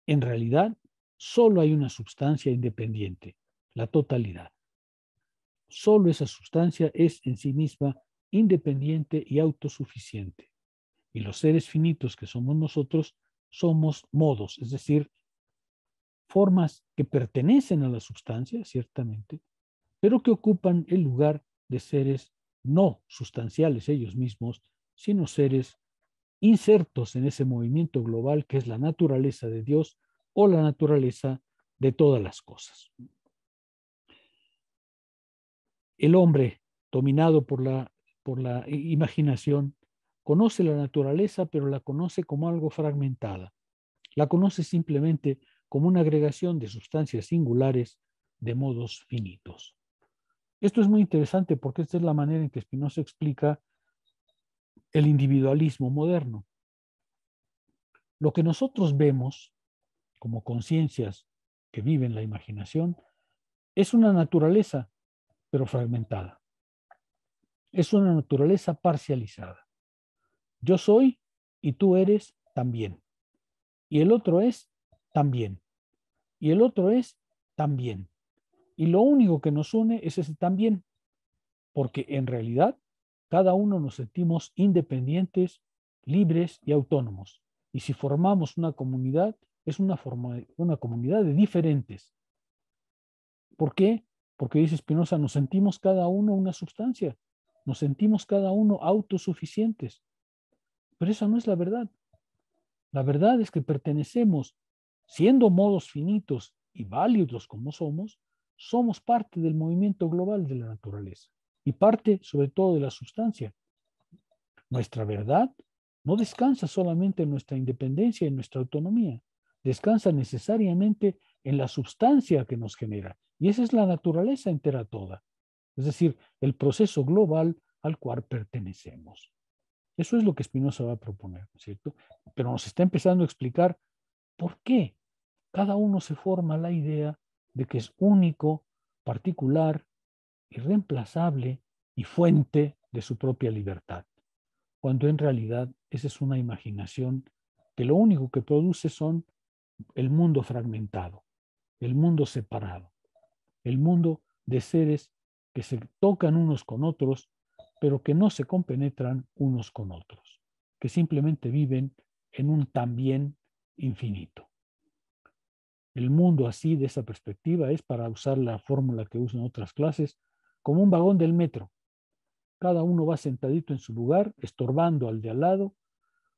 En realidad, solo hay una sustancia independiente, la totalidad. Solo esa sustancia es en sí misma independiente y autosuficiente. Y los seres finitos que somos nosotros somos modos, es decir, formas que pertenecen a la sustancia, ciertamente, pero que ocupan el lugar de seres no sustanciales ellos mismos, sino seres insertos en ese movimiento global que es la naturaleza de Dios o la naturaleza de todas las cosas. El hombre, dominado por la imaginación, conoce la naturaleza, pero la conoce como algo fragmentada. La conoce simplemente como una agregación de sustancias singulares de modos finitos. Esto es muy interesante porque esta es la manera en que Spinoza explica el individualismo moderno. Lo que nosotros vemos como conciencias que viven la imaginación es una naturaleza, pero fragmentada. Es una naturaleza parcializada. Yo soy y tú eres también. Y el otro es también. Y el otro es también. Y lo único que nos une es ese también, porque en realidad cada uno nos sentimos independientes, libres y autónomos. Y si formamos una comunidad, es una comunidad de diferentes. ¿Por qué? Porque dice Spinoza, nos sentimos cada uno una sustancia, nos sentimos cada uno autosuficientes. Pero esa no es la verdad. La verdad es que pertenecemos, siendo modos finitos y válidos como somos parte del movimiento global de la naturaleza y parte sobre todo de la sustancia. Nuestra verdad no descansa solamente en nuestra independencia y en nuestra autonomía, descansa necesariamente en la sustancia que nos genera. Y esa es la naturaleza entera toda, es decir, el proceso global al cual pertenecemos. Eso es lo que Spinoza va a proponer, ¿cierto? Pero nos está empezando a explicar por qué cada uno se forma la idea de que es único, particular, irreemplazable y fuente de su propia libertad, cuando en realidad esa es una imaginación que lo único que produce son el mundo fragmentado, el mundo separado, el mundo de seres que se tocan unos con otros, pero que no se compenetran unos con otros, que simplemente viven en un también infinito. El mundo así, de esa perspectiva, es, para usar la fórmula que usan otras clases, como un vagón del metro. Cada uno va sentadito en su lugar, estorbando al de al lado,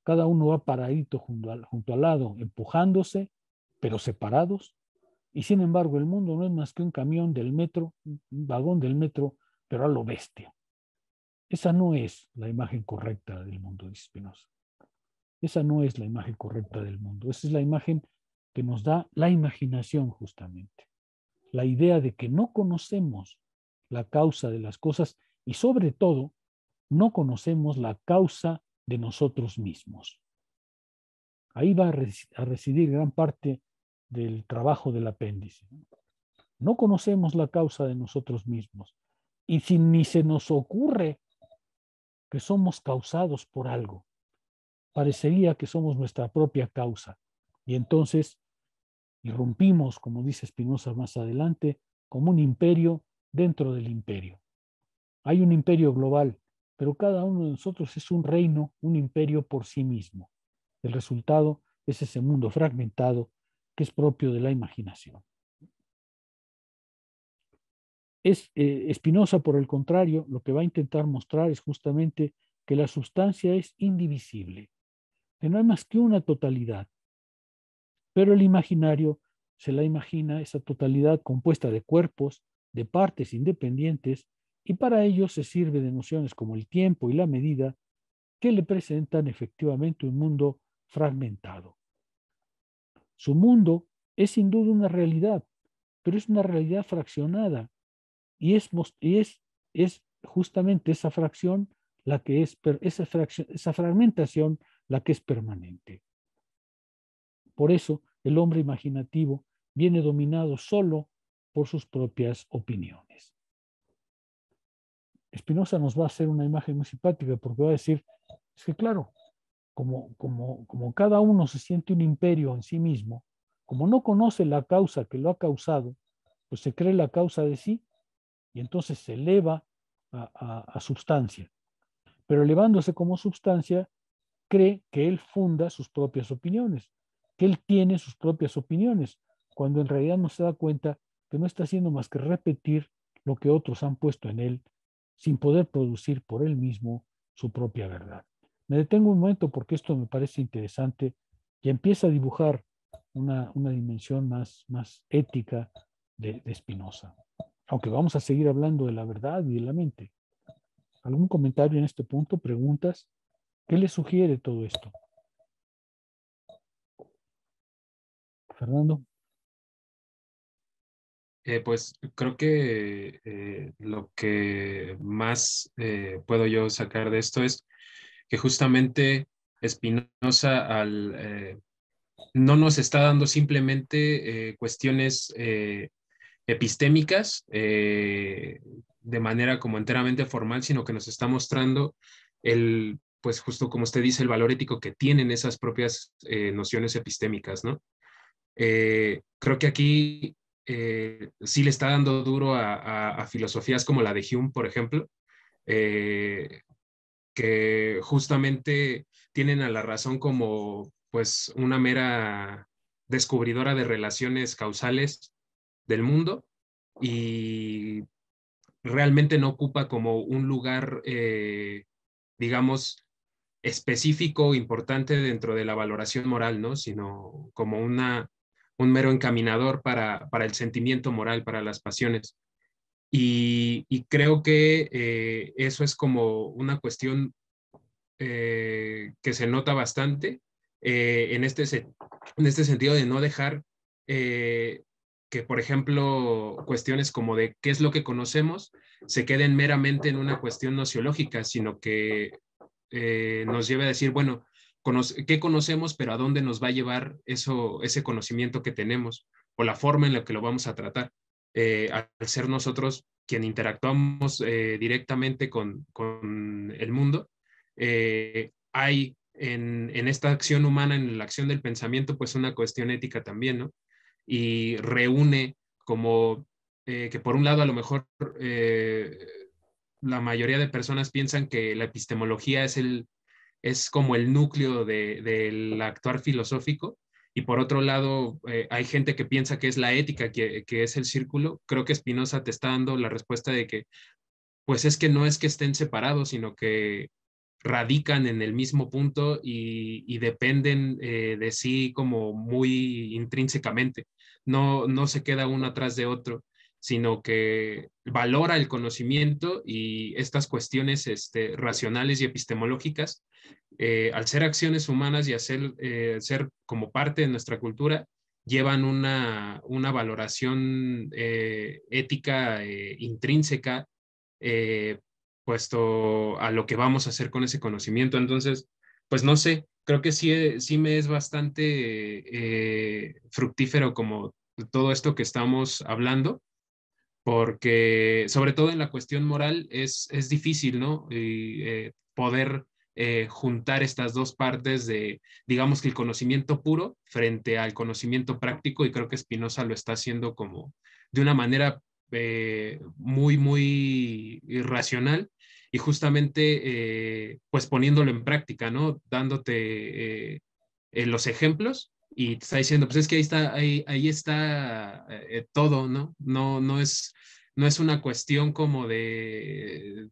cada uno va paradito junto al lado, empujándose, pero separados. Y sin embargo, el mundo no es más que un camión del metro, un vagón del metro, pero a lo bestia. Esa no es la imagen correcta del mundo, dice Spinoza. Esa no es la imagen correcta del mundo. Esa es la imagen que nos da la imaginación, justamente. La idea de que no conocemos la causa de las cosas y, sobre todo, no conocemos la causa de nosotros mismos. Ahí va a residir gran parte del trabajo del apéndice. No conocemos la causa de nosotros mismos. Y si ni se nos ocurre que somos causados por algo, parecería que somos nuestra propia causa. Y entonces irrumpimos, como dice Spinoza más adelante, como un imperio dentro del imperio. Hay un imperio global, pero cada uno de nosotros es un reino, un imperio por sí mismo. El resultado es ese mundo fragmentado que es propio de la imaginación. Spinoza, por el contrario, lo que va a intentar mostrar es justamente que la sustancia es indivisible, que no hay más que una totalidad, pero el imaginario se la imagina esa totalidad compuesta de cuerpos, de partes independientes, y para ello se sirve de nociones como el tiempo y la medida que le presentan efectivamente un mundo fragmentado. Su mundo es sin duda una realidad, pero es una realidad fraccionada y es justamente esa fracción la que es, esa fragmentación la que es permanente. Por eso el hombre imaginativo viene dominado solo por sus propias opiniones. Spinoza nos va a hacer una imagen muy simpática porque va a decir, es que claro, como cada uno se siente un imperio en sí mismo, como no conoce la causa que lo ha causado, pues se cree la causa de sí y entonces se eleva a substancia. Pero elevándose como substancia, cree que él funda sus propias opiniones, que él tiene sus propias opiniones, cuando en realidad no se da cuenta que no está haciendo más que repetir lo que otros han puesto en él, sin poder producir por él mismo su propia verdad. Me detengo un momento porque esto me parece interesante y empieza a dibujar una dimensión más ética de Spinoza. Aunque vamos a seguir hablando de la verdad y de la mente. ¿Algún comentario en este punto? ¿Preguntas? ¿Qué le sugiere todo esto? Fernando. Pues creo que lo que más puedo yo sacar de esto es que justamente Spinoza no nos está dando simplemente cuestiones epistémicas de manera como enteramente formal, sino que nos está mostrando pues justo como usted dice, el valor ético que tienen esas propias nociones epistémicas, ¿no? Creo que aquí sí le está dando duro a filosofías como la de Hume, por ejemplo, que justamente tienen a la razón como pues una mera descubridora de relaciones causales del mundo y realmente no ocupa como un lugar, digamos, específico, importante dentro de la valoración moral, ¿no? Sino como un mero encaminador para el sentimiento moral, para las pasiones. Y creo que eso es como una cuestión que se nota bastante en este sentido de no dejar que, por ejemplo, cuestiones como de qué es lo que conocemos se queden meramente en una cuestión nociológica, sino que nos lleve a decir, bueno, ¿qué conocemos, pero a dónde nos va a llevar ese conocimiento que tenemos o la forma en la que lo vamos a tratar? Al ser nosotros quien interactuamos directamente con el mundo, hay en esta acción humana, en la acción del pensamiento, pues una cuestión ética también, ¿no? Y reúne como que por un lado a lo mejor la mayoría de personas piensan que la epistemología es como el núcleo del actuar filosófico, y por otro lado hay gente que piensa que es la ética, que es el círculo. Creo que Spinoza te está dando la respuesta de que pues es que no es que estén separados, sino que radican en el mismo punto y dependen de sí como muy intrínsecamente. No se queda uno atrás de otro, sino que valora el conocimiento y estas cuestiones racionales y epistemológicas, al ser acciones humanas y ser como parte de nuestra cultura, llevan una valoración ética intrínseca, eh, puesto a lo que vamos a hacer con ese conocimiento. Entonces, pues no sé, creo que sí me es bastante fructífero como todo esto que estamos hablando, porque sobre todo en la cuestión moral es difícil, ¿no? Poder juntar estas dos partes de, digamos que el conocimiento puro frente al conocimiento práctico, y creo que Spinoza lo está haciendo como de una manera muy, muy irracional, y justamente pues poniéndolo en práctica, ¿no? Dándote los ejemplos y te está diciendo, pues es que ahí está todo, ¿no? No es una cuestión como de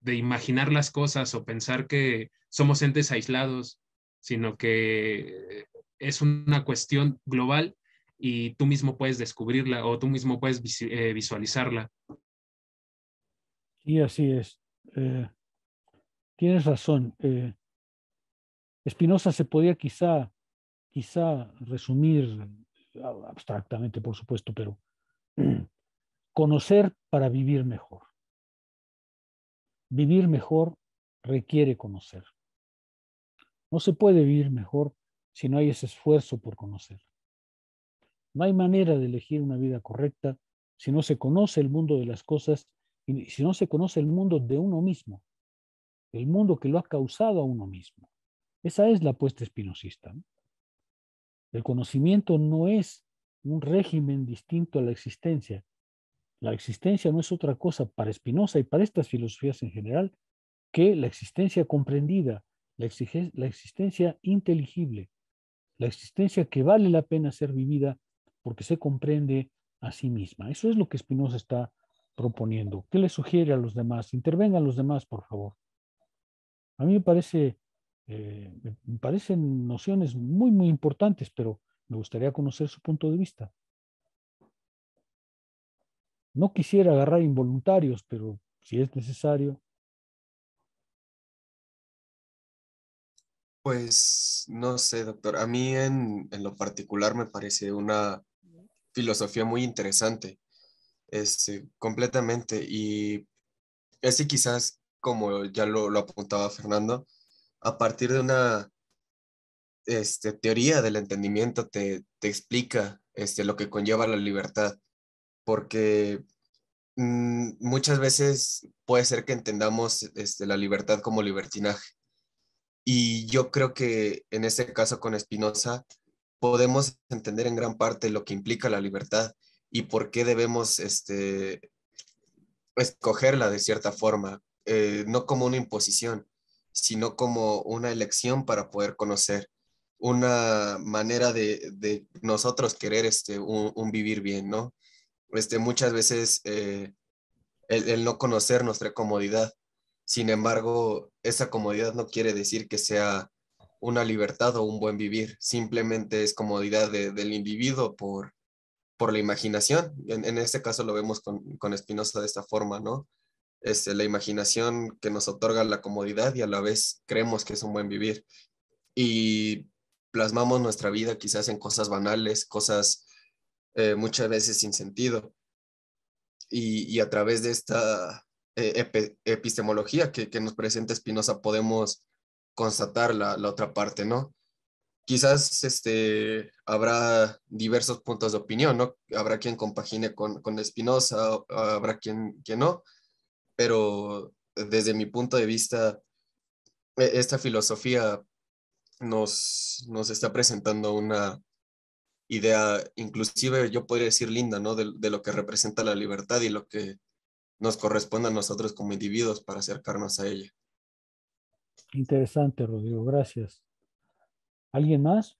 imaginar las cosas o pensar que somos entes aislados, sino que es una cuestión global y tú mismo puedes descubrirla o tú mismo puedes visualizarla. Y así es. Tienes razón. Spinoza se podía quizá resumir abstractamente, por supuesto, pero conocer para vivir mejor. Vivir mejor requiere conocer. No se puede vivir mejor si no hay ese esfuerzo por conocer. No hay manera de elegir una vida correcta si no se conoce el mundo de las cosas y si no se conoce el mundo de uno mismo, el mundo que lo ha causado a uno mismo. Esa es la apuesta espinosista, ¿no? El conocimiento no es un régimen distinto a la existencia. La existencia no es otra cosa para Spinoza y para estas filosofías en general que la existencia comprendida, la existencia inteligible, la existencia que vale la pena ser vivida porque se comprende a sí misma. Eso es lo que Spinoza está proponiendo. ¿Qué le sugiere a los demás? Intervengan los demás, por favor. A mí me parecen nociones muy, muy importantes, pero me gustaría conocer su punto de vista. No quisiera agarrar involuntarios, pero si es necesario. Pues no sé, doctor. A mí en lo particular me parece una filosofía muy interesante, completamente. Y ese quizás, como ya lo apuntaba Fernando, a partir de una teoría del entendimiento te explica lo que conlleva la libertad, porque muchas veces puede ser que entendamos la libertad como libertinaje. Y yo creo que en este caso con Spinoza podemos entender en gran parte lo que implica la libertad y por qué debemos escogerla de cierta forma, no como una imposición, sino como una elección para poder conocer, una manera de nosotros querer un vivir bien, ¿no? Muchas veces el no conocer nos trae comodidad. Sin embargo, esa comodidad no quiere decir que sea una libertad o un buen vivir, simplemente es comodidad del individuo por la imaginación. En este caso lo vemos con Spinoza de esta forma, ¿no? La imaginación que nos otorga la comodidad y a la vez creemos que es un buen vivir. Y plasmamos nuestra vida quizás en cosas banales, cosas muchas veces sin sentido. Y a través de esta epistemología que nos presenta Spinoza podemos constatar la otra parte, ¿no? Quizás habrá diversos puntos de opinión, ¿no? Habrá quien compagine con Spinoza, habrá quien no, pero desde mi punto de vista, esta filosofía nos está presentando una idea, inclusive yo podría decir linda, ¿no? De lo que representa la libertad y lo que nos corresponde a nosotros como individuos para acercarnos a ella. Interesante, Rodrigo, gracias. ¿Alguien más?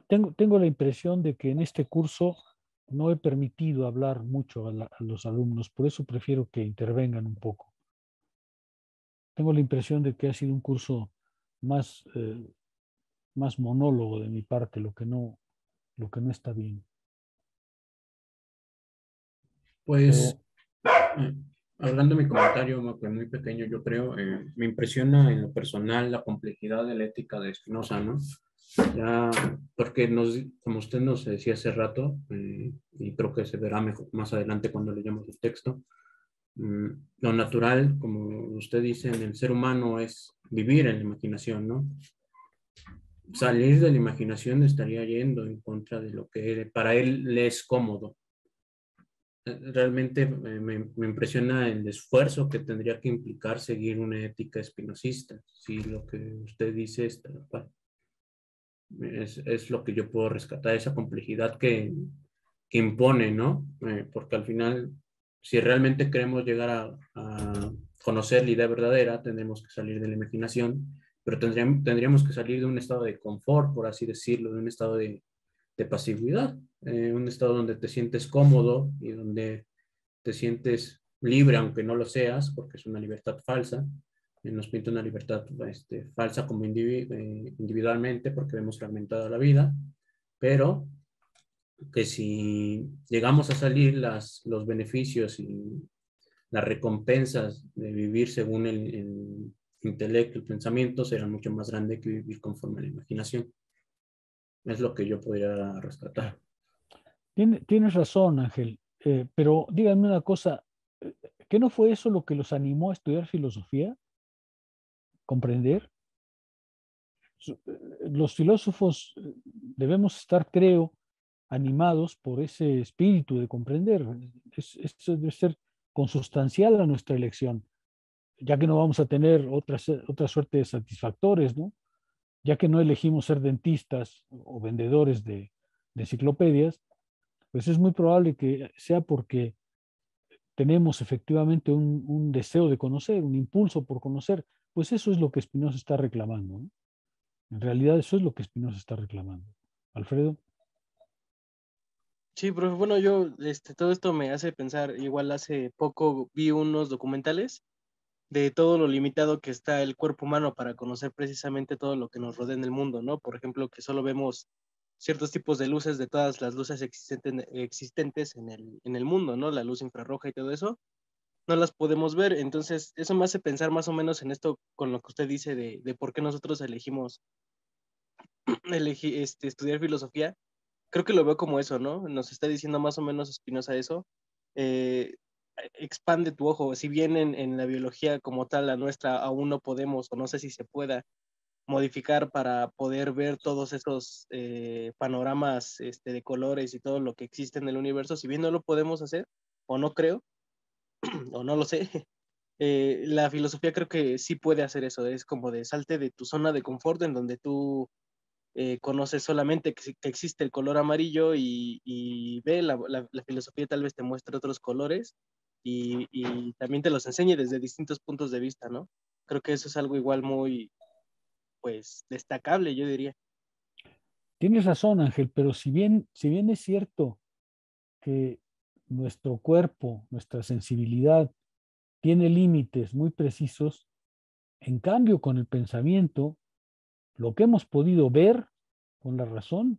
Tengo la impresión de que en este curso no he permitido hablar mucho a los alumnos, por eso prefiero que intervengan un poco. Tengo la impresión de que ha sido un curso más, más monólogo de mi parte, lo que no está bien. Pues, Pero hablando de mi comentario, que muy pequeño, yo creo, me impresiona en lo personal la complejidad de la ética de Spinoza, ¿no? Ya, porque como usted nos decía hace rato, y creo que se verá mejor, más adelante cuando leamos el texto, lo natural, como usted dice, en el ser humano es vivir en la imaginación, ¿no? Salir de la imaginación estaría yendo en contra de lo que para él le es cómodo. Realmente me impresiona el esfuerzo que tendría que implicar seguir una ética espinosista, si lo que usted dice es tal cual. Es lo que yo puedo rescatar, esa complejidad que impone, ¿no? Porque al final, si realmente queremos llegar a conocer la idea verdadera, tendremos que salir de la imaginación, pero tendríamos que salir de un estado de confort, por así decirlo, de un estado de pasividad, un estado donde te sientes cómodo y donde te sientes libre, aunque no lo seas, porque es una libertad falsa. Nos pinta una libertad falsa como individualmente, porque vemos fragmentada la vida, pero que si llegamos a salir los beneficios y las recompensas de vivir según el intelecto, el pensamiento, serán mucho más grandes que vivir conforme a la imaginación. Es lo que yo podría rescatar. Tienes razón, Ángel, pero díganme una cosa, ¿qué no fue eso lo que los animó a estudiar filosofía? ¿Comprender? Los filósofos debemos estar, creo, animados por ese espíritu de comprender. Eso debe ser consustancial a nuestra elección, ya que no vamos a tener otra suerte de satisfactores, ¿no? Ya que no elegimos ser dentistas o vendedores de enciclopedias, pues es muy probable que sea porque tenemos efectivamente un deseo de conocer, un impulso por conocer. Pues eso es lo que Spinoza está reclamando, ¿no? En realidad eso es lo que Spinoza está reclamando. Alfredo. Sí, profe, bueno, yo, todo esto me hace pensar, igual hace poco vi unos documentales de todo lo limitado que está el cuerpo humano para conocer precisamente todo lo que nos rodea en el mundo, ¿no? Por ejemplo, que solo vemos ciertos tipos de luces de todas las luces existentes en el mundo, ¿no? La luz infrarroja y todo eso, no las podemos ver. Entonces, eso me hace pensar más o menos en esto con lo que usted dice de por qué nosotros elegimos estudiar filosofía. Creo que lo veo como eso, ¿no? Nos está diciendo más o menos Spinoza eso. Eh, Expande tu ojo. Si bien en la biología como tal, la nuestra, aún no podemos, o no sé si se pueda modificar para poder ver todos esos panoramas de colores y todo lo que existe en el universo, si bien no lo podemos hacer, o no creo, o no lo sé, la filosofía creo que sí puede hacer eso. Es como de salte de tu zona de confort en donde tú conoces solamente que existe el color amarillo y ve, la filosofía tal vez te muestre otros colores y también te los enseñe desde distintos puntos de vista, ¿no? Creo que eso es algo igual muy, pues, destacable, yo diría. Tienes razón, Ángel, pero si bien es cierto que nuestro cuerpo, nuestra sensibilidad tiene límites muy precisos, en cambio con el pensamiento, lo que hemos podido ver con la razón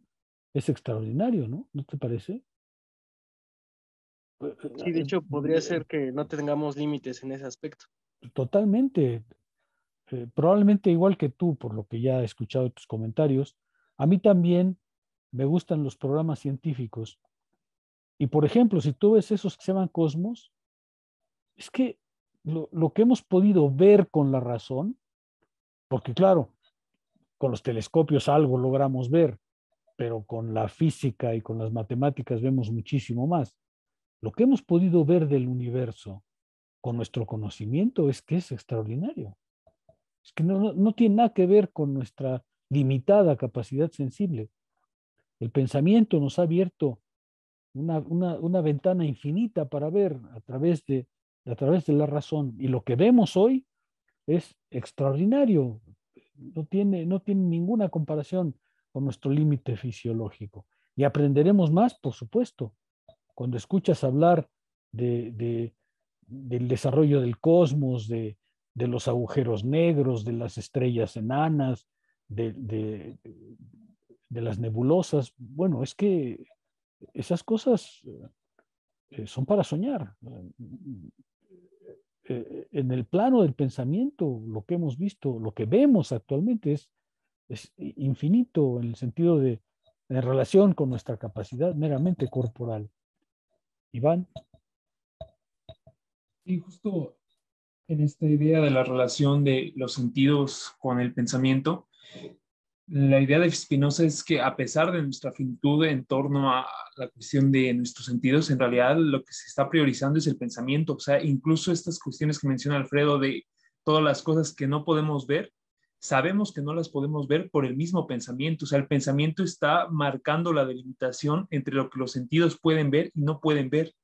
es extraordinario, ¿no? ¿No te parece? Sí, de hecho, podría ser que no tengamos límites en ese aspecto. Totalmente. Probablemente igual que tú, por lo que ya he escuchado tus comentarios, a mí también me gustan los programas científicos. Y por ejemplo, si tú ves esos que se llaman Cosmos, es que lo que hemos podido ver con la razón, porque claro, con los telescopios algo logramos ver, pero con la física y con las matemáticas vemos muchísimo más. Lo que hemos podido ver del universo con nuestro conocimiento es que es extraordinario. Es que no tiene nada que ver con nuestra limitada capacidad sensible. El pensamiento nos ha abierto una ventana infinita para ver a través de la razón. Y lo que vemos hoy es extraordinario. No tiene ninguna comparación con nuestro límite fisiológico. Y aprenderemos más, por supuesto, cuando escuchas hablar del desarrollo del cosmos, de los agujeros negros, de las estrellas enanas, de las nebulosas. Bueno, es que esas cosas son para soñar. En el plano del pensamiento, lo que hemos visto, lo que vemos actualmente es infinito en el sentido de relación con nuestra capacidad meramente corporal. Iván. Y justo en esta idea de la relación de los sentidos con el pensamiento, la idea de Spinoza es que a pesar de nuestra finitud en torno a la cuestión de nuestros sentidos, en realidad lo que se está priorizando es el pensamiento. O sea, incluso estas cuestiones que menciona Alfredo de todas las cosas que no podemos ver, sabemos que no las podemos ver por el mismo pensamiento. O sea, el pensamiento está marcando la delimitación entre lo que los sentidos pueden ver y no pueden ver.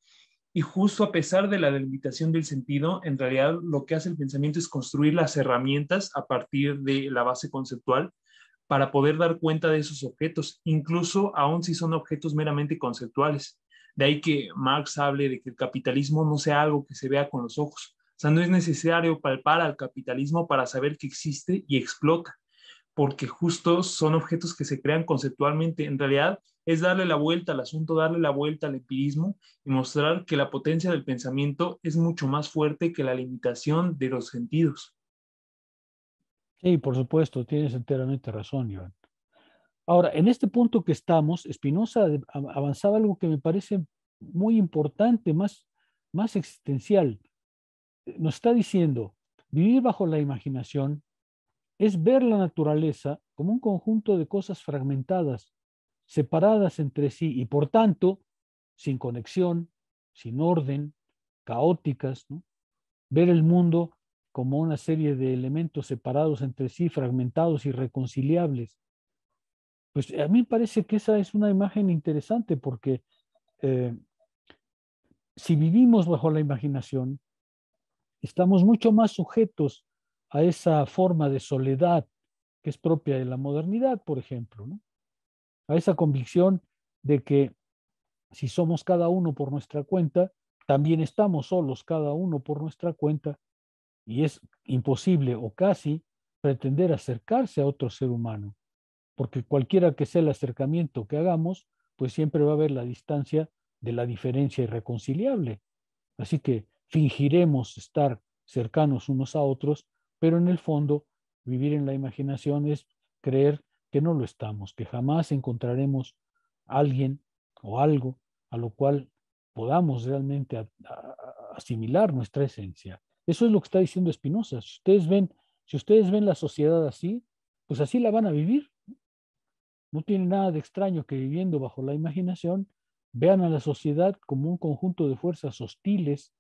Y justo a pesar de la delimitación del sentido, en realidad lo que hace el pensamiento es construir las herramientas a partir de la base conceptual para poder dar cuenta de esos objetos, incluso aun si son objetos meramente conceptuales. De ahí que Marx hable de que el capitalismo no sea algo que se vea con los ojos. O sea, no es necesario palpar al capitalismo para saber que existe y explota, porque justo son objetos que se crean conceptualmente. En realidad es darle la vuelta al asunto, darle la vuelta al empirismo y mostrar que la potencia del pensamiento es mucho más fuerte que la limitación de los sentidos. Sí, por supuesto, tienes enteramente razón, Iván. Ahora, en este punto que estamos, Spinoza avanzaba algo que me parece muy importante, más existencial. Nos está diciendo, vivir bajo la imaginación es ver la naturaleza como un conjunto de cosas fragmentadas, separadas entre sí y por tanto sin conexión, sin orden, caóticas, ¿no? Ver el mundo como una serie de elementos separados entre sí, fragmentados, irreconciliables. Pues a mí me parece que esa es una imagen interesante porque eh, si vivimos bajo la imaginación, estamos mucho más sujetos a esa forma de soledad que es propia de la modernidad, por ejemplo, ¿no? A esa convicción de que si somos cada uno por nuestra cuenta, también estamos solos cada uno por nuestra cuenta y es imposible o casi pretender acercarse a otro ser humano, porque cualquiera que sea el acercamiento que hagamos, pues siempre va a haber la distancia de la diferencia irreconciliable. Así que fingiremos estar cercanos unos a otros, pero en el fondo vivir en la imaginación es creer que no lo estamos, que jamás encontraremos a alguien o algo a lo cual podamos realmente asimilar nuestra esencia. Eso es lo que está diciendo Spinoza. Si ustedes ven la sociedad así, pues así la van a vivir. No tiene nada de extraño que viviendo bajo la imaginación vean a la sociedad como un conjunto de fuerzas hostiles,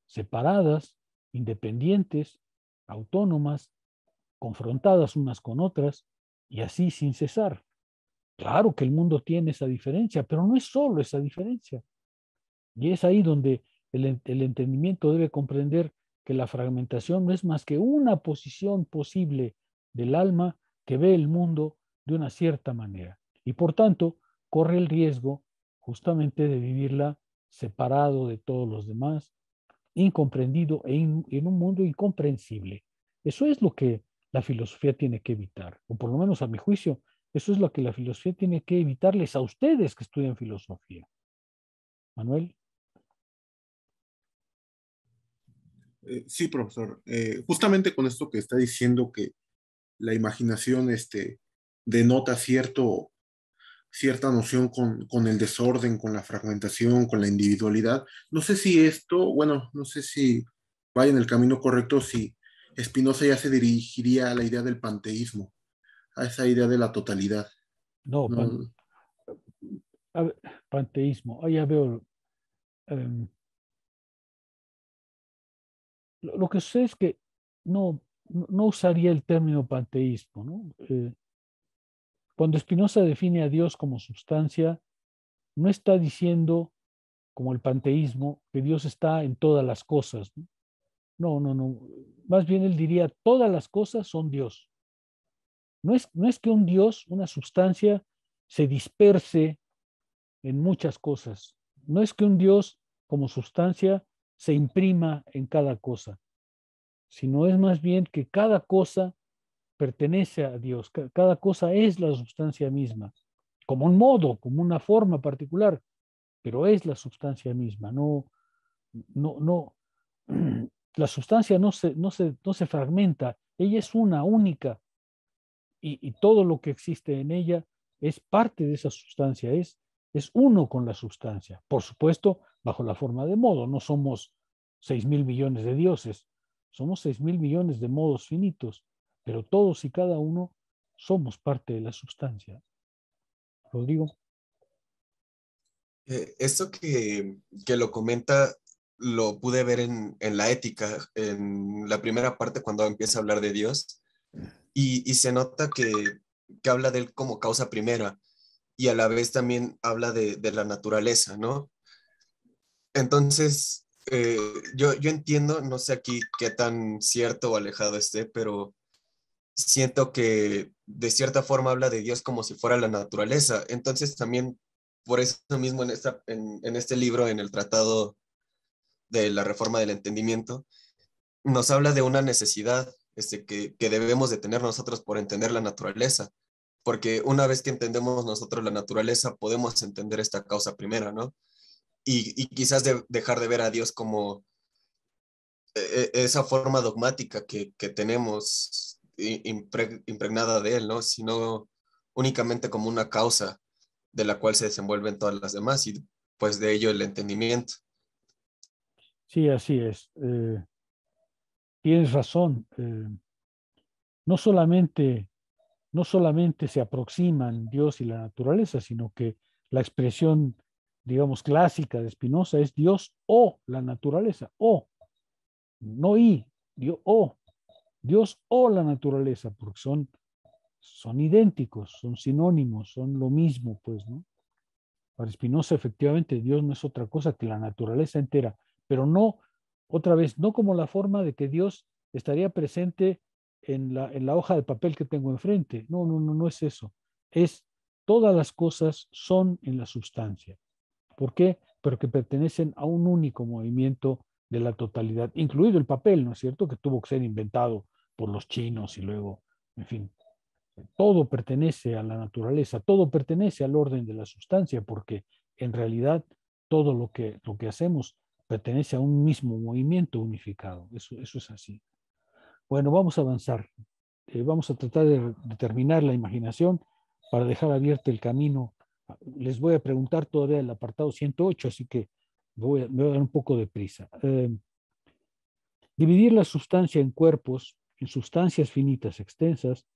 separadas, independientes, autónomas, confrontadas unas con otras y así sin cesar. Claro que el mundo tiene esa diferencia, pero no es solo esa diferencia. Y es ahí donde el entendimiento debe comprender que la fragmentación no es más que una posición posible del alma que ve el mundo de una cierta manera. Y por tanto, corre el riesgo justamente de vivirla separado de todos los demás, incomprendido en un mundo incomprensible. Eso es lo que la filosofía tiene que evitar, o por lo menos a mi juicio, eso es lo que la filosofía tiene que evitarles a ustedes que estudian filosofía. Manuel. Sí, profesor. Justamente con esto que está diciendo que la imaginación denota cierta noción con el desorden, con la fragmentación, con la individualidad. No sé si esto, bueno, no sé si vaya en el camino correcto, si Spinoza ya se dirigiría a la idea del panteísmo, a esa idea de la totalidad. No, No, a ver, panteísmo. Ya veo. Lo que sé es que no usaría el término panteísmo, ¿no? Cuando Spinoza define a Dios como sustancia, no está diciendo, como el panteísmo, que Dios está en todas las cosas, ¿no? No. Más bien él diría, todas las cosas son Dios. No es que un Dios, una sustancia, se disperse en muchas cosas. No es que un Dios como sustancia se imprima en cada cosa, sino es más bien que cada cosa pertenece a Dios, cada cosa es la sustancia misma, como un modo, como una forma particular, pero es la sustancia misma, no, la sustancia no se fragmenta, ella es una única y todo lo que existe en ella es parte de esa sustancia, es uno con la sustancia. Por supuesto, bajo la forma de modo, no somos 6.000 millones de dioses, somos 6.000 millones de modos finitos, pero todos y cada uno somos parte de la sustancia. Rodrigo. Esto que lo comenta lo pude ver en la ética, en la primera parte cuando empieza a hablar de Dios. y se nota que habla de él como causa primera y a la vez también habla de la naturaleza, ¿no? Entonces, yo entiendo, no sé aquí qué tan cierto o alejado esté, pero siento que de cierta forma habla de Dios como si fuera la naturaleza. Entonces también por eso mismo en este libro, en el Tratado de la Reforma del Entendimiento, nos habla de una necesidad que debemos de tener nosotros por entender la naturaleza, porque una vez que entendemos nosotros la naturaleza, podemos entender esta causa primera, ¿no? Y quizás dejar de ver a Dios como esa forma dogmática que tenemos impregnada de él, ¿no? Sino únicamente como una causa de la cual se desenvuelven todas las demás y pues de ello el entendimiento. Sí, así es. Tienes razón. No solamente, no solamente se aproximan Dios y la naturaleza, sino que la expresión, digamos, clásica de Spinoza es Dios o la naturaleza, o, no y, Dios o, Dios o la naturaleza, porque son idénticos, son sinónimos, son lo mismo, pues, ¿no? Para Spinoza, efectivamente, Dios no es otra cosa que la naturaleza entera, pero no, otra vez, no como la forma de que Dios estaría presente en la hoja de papel que tengo enfrente. No, no, no, no es eso. Es todas las cosas son en la sustancia. ¿Por qué? Porque pertenecen a un único movimiento de la totalidad, incluido el papel, ¿no es cierto? Que tuvo que ser inventado por los chinos y luego, en fin, todo pertenece a la naturaleza, todo pertenece al orden de la sustancia, porque en realidad todo lo que hacemos pertenece a un mismo movimiento unificado. Eso es así. Bueno, vamos a avanzar. Vamos a tratar de determinar la imaginación para dejar abierto el camino. Les voy a preguntar todavía el apartado 108, así que me voy a dar un poco de prisa. Dividir la sustancia en cuerpos, en sustancias finitas extensas,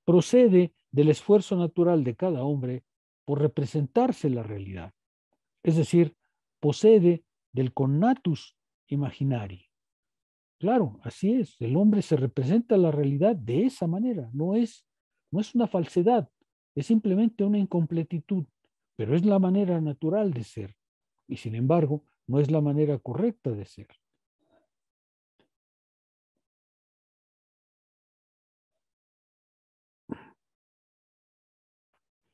procede del esfuerzo natural de cada hombre por representarse la realidad. Es decir, procede del connatus imaginari. Claro, así es. El hombre se representa la realidad de esa manera. No es una falsedad, es simplemente una incompletitud, pero es la manera natural de ser. Y sin embargo, no es la manera correcta de ser.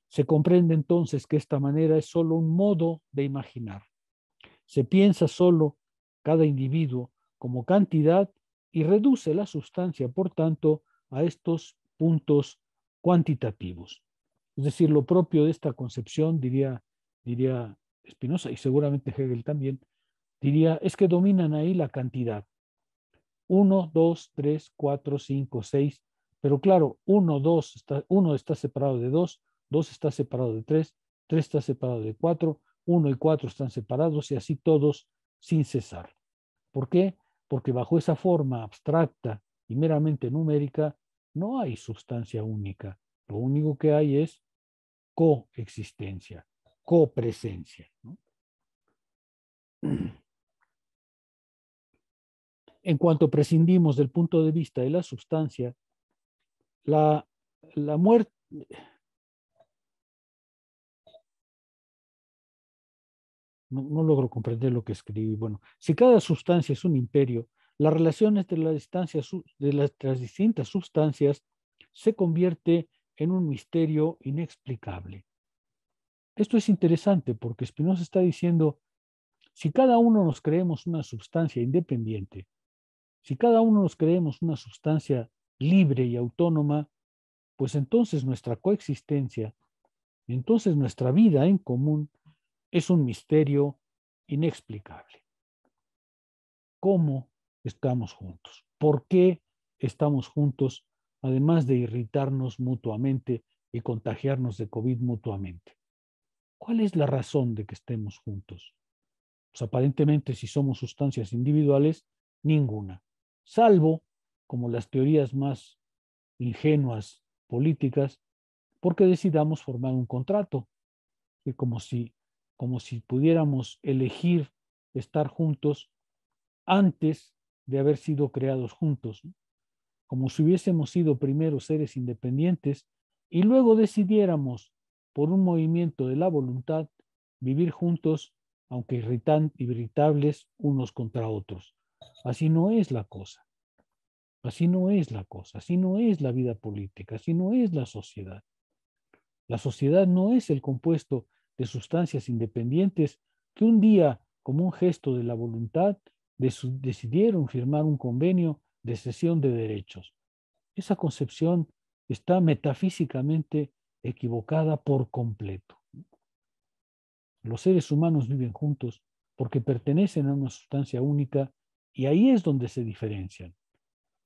Se comprende entonces que esta manera es solo un modo de imaginar. Se piensa solo cada individuo como cantidad y reduce la sustancia, por tanto, a estos puntos cuantitativos. Es decir, lo propio de esta concepción, diría Spinoza y seguramente Hegel también, diría, es que dominan ahí la cantidad. 1, 2, 3, 4, 5, 6, pero claro, 1 está separado de 2, 2 está separado de 3, 3 está separado de 4, 1 y 4 están separados y así todos sin cesar. ¿Por qué? Porque bajo esa forma abstracta y meramente numérica no hay sustancia única. Lo único que hay es coexistencia, copresencia, ¿no? En cuanto prescindimos del punto de vista de la sustancia, la muerte, no logro comprender lo que escribí. Bueno, si cada sustancia es un imperio, las relaciones de las distintas sustancias se convierte en un misterio inexplicable. Esto es interesante porque Spinoza está diciendo, si cada uno nos creemos una sustancia independiente, si cada uno nos creemos una sustancia libre y autónoma, pues entonces nuestra coexistencia, entonces nuestra vida en común es un misterio inexplicable. ¿Cómo estamos juntos? ¿Por qué estamos juntos, además de irritarnos mutuamente y contagiarnos de COVID mutuamente? ¿Cuál es la razón de que estemos juntos? Pues aparentemente, si somos sustancias individuales, ninguna, salvo, como las teorías más ingenuas políticas, porque decidamos formar un contrato, que como si pudiéramos elegir estar juntos antes de haber sido creados juntos, ¿no? como si hubiésemos sido primero seres independientes y luego decidiéramos, por un movimiento de la voluntad, vivir juntos, aunque irritables unos contra otros. Así no es la cosa. Así no es la cosa. Así no es la vida política. Así no es la sociedad. La sociedad no es el compuesto de sustancias independientes que un día, como un gesto de la voluntad, decidieron firmar un convenio de cesión de derechos. Esa concepción está metafísicamente equivocada por completo. Los seres humanos viven juntos porque pertenecen a una sustancia única y ahí es donde se diferencian.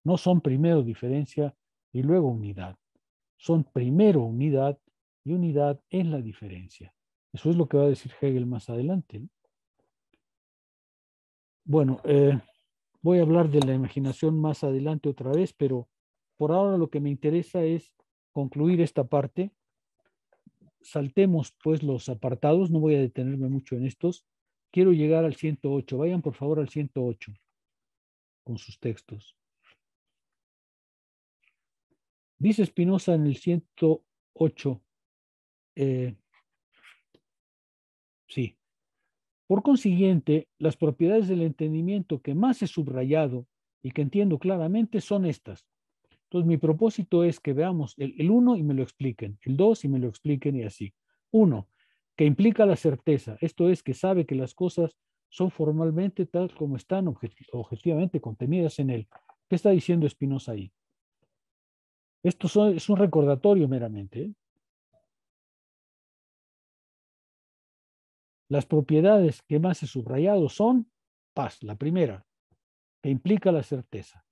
No son primero diferencia y luego unidad. Son primero unidad y unidad en la diferencia. Eso es lo que va a decir Hegel más adelante, ¿no? Bueno, voy a hablar de la imaginación más adelante otra vez, pero por ahora lo que me interesa es concluir esta parte. Saltemos pues los apartados, no voy a detenerme mucho en estos. Quiero llegar al 108. Vayan por favor al 108 con sus textos. Dice Spinoza en el 108, sí. Por consiguiente, las propiedades del entendimiento que más he subrayado y que entiendo claramente son estas. Entonces, mi propósito es que veamos el 1 y me lo expliquen, el 2 y me lo expliquen y así. 1, que implica la certeza, esto es que sabe que las cosas son formalmente tal como están objetivamente contenidas en él. ¿Qué está diciendo Spinoza ahí? Esto es un recordatorio meramente, ¿eh? Las propiedades que más he subrayado son paz, la primera, que implica la certeza.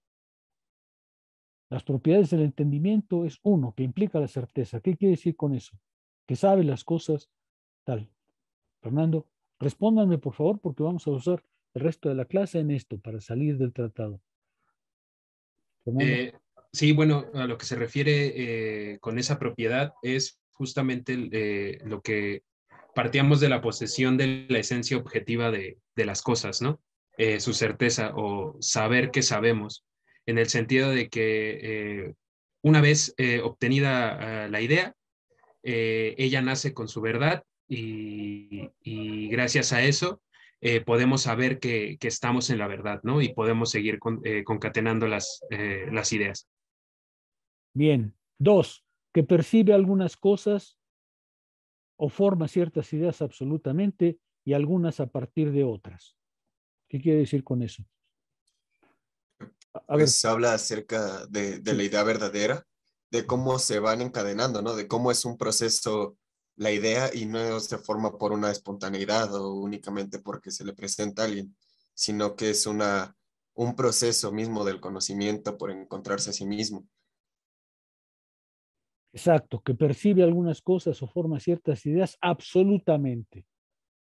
Las propiedades del entendimiento es 1, que implica la certeza. ¿Qué quiere decir con eso? Que sabe las cosas tal. Fernando, respóndanme por favor porque vamos a usar el resto de la clase en esto para salir del tratado. Sí, bueno, a lo que se refiere con esa propiedad es justamente lo que partíamos de la posesión de la esencia objetiva de las cosas, ¿no? Su certeza o saber que sabemos, en el sentido de que una vez obtenida la idea, ella nace con su verdad y gracias a eso podemos saber que estamos en la verdad, ¿no? Y podemos seguir concatenando las ideas. Bien. 2, que percibe algunas cosas o forma ciertas ideas absolutamente y algunas a partir de otras. ¿Qué quiere decir con eso? Pues habla acerca de Sí. la idea verdadera, de cómo se van encadenando, ¿no? De cómo es un proceso la idea y no se forma por una espontaneidad o únicamente porque se le presenta a alguien, sino que es un proceso mismo del conocimiento por encontrarse a sí mismo. Exacto, que percibe algunas cosas o forma ciertas ideas absolutamente.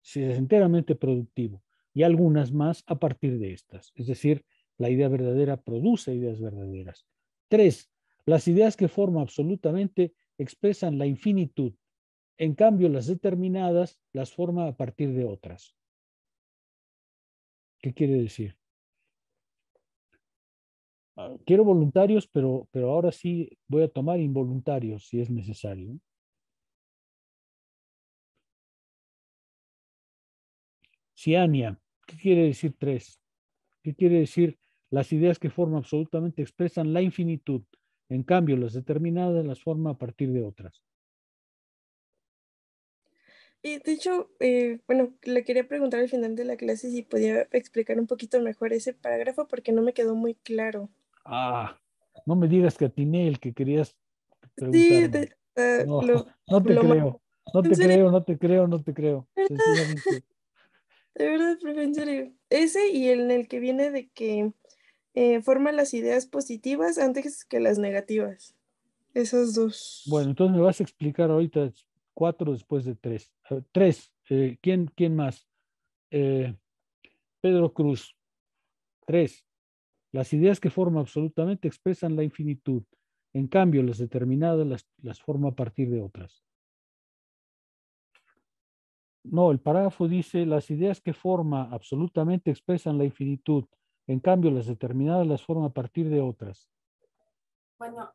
Si es enteramente productivo. Y algunas más a partir de estas. Es decir, la idea verdadera produce ideas verdaderas. 3, las ideas que forma absolutamente expresan la infinitud. En cambio, las determinadas las forma a partir de otras. ¿Qué quiere decir? Quiero voluntarios, pero ahora sí voy a tomar involuntarios si es necesario. Ciania, ¿qué quiere decir 3? ¿Qué quiere decir? Las ideas que forman absolutamente expresan la infinitud. En cambio, las determinadas las forma a partir de otras. Y de hecho, bueno, le quería preguntar al final de la clase si podía explicar un poquito mejor ese parágrafo porque no me quedó muy claro. No me digas que atiné el que querías Sí, preguntarme. No, no te lo creo. No ¿En te serio? creo, no te creo, no te creo. Sencillamente. De verdad, profe, en serio. Ese y en el que viene de que forma las ideas positivas antes que las negativas. Esos dos. Bueno, entonces me vas a explicar ahorita 4 después de 3. 3. ¿Quién más? Pedro Cruz. 3. Las ideas que forma absolutamente expresan la infinitud. En cambio, las determinadas las forma a partir de otras. No, el parágrafo dice, las ideas que forma absolutamente expresan la infinitud. En cambio, las determinadas las forma a partir de otras. Bueno,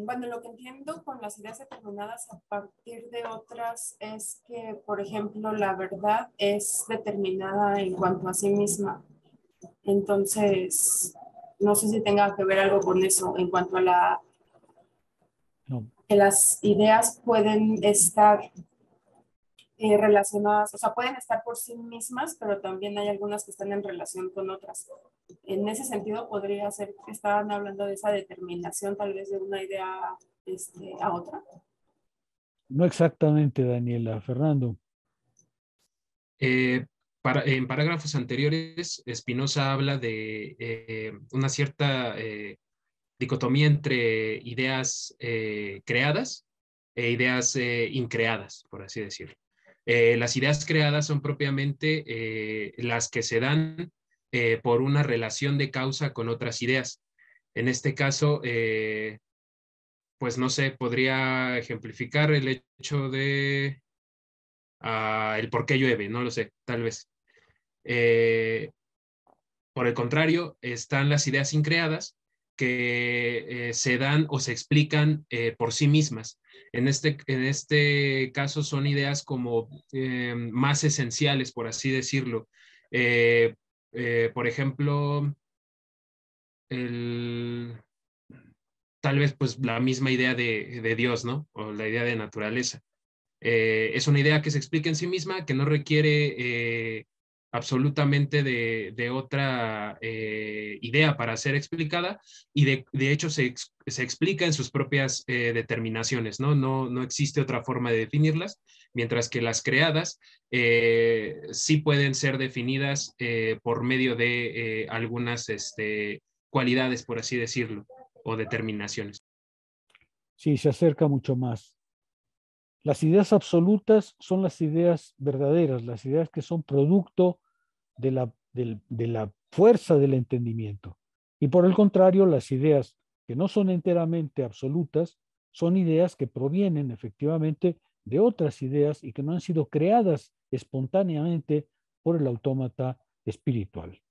bueno, lo que entiendo con las ideas determinadas a partir de otras es que, por ejemplo, la verdad es determinada en cuanto a sí misma. Entonces, no sé si tenga que ver algo con eso en cuanto a No. que las ideas pueden estar relacionadas, o sea, pueden estar por sí mismas, pero también hay algunas que están en relación con otras. En ese sentido, podría ser que estaban hablando de esa determinación tal vez de una idea a otra. No exactamente, Daniela. Fernando. En parágrafos anteriores, Spinoza habla de una cierta dicotomía entre ideas creadas e ideas increadas, por así decirlo. Las ideas creadas son propiamente las que se dan por una relación de causa con otras ideas. En este caso, pues no sé, podría ejemplificar el hecho de el por qué llueve, no lo sé, tal vez. Por el contrario, están las ideas increadas que se dan o se explican por sí mismas. En este caso son ideas como más esenciales, por así decirlo. Por ejemplo, tal vez pues la misma idea de Dios, ¿no? O la idea de naturaleza. Es una idea que se explica en sí misma, que no requiere absolutamente de otra idea para ser explicada y de hecho se explica en sus propias determinaciones, ¿no? No existe otra forma de definirlas, mientras que las creadas sí pueden ser definidas por medio de algunas cualidades, por así decirlo, o determinaciones. Sí, se acerca mucho más. Las ideas absolutas son las ideas verdaderas, las ideas que son producto de la fuerza del entendimiento. Y por el contrario, las ideas que no son enteramente absolutas son ideas que provienen efectivamente de otras ideas y que no han sido creadas espontáneamente por el autómata espiritual.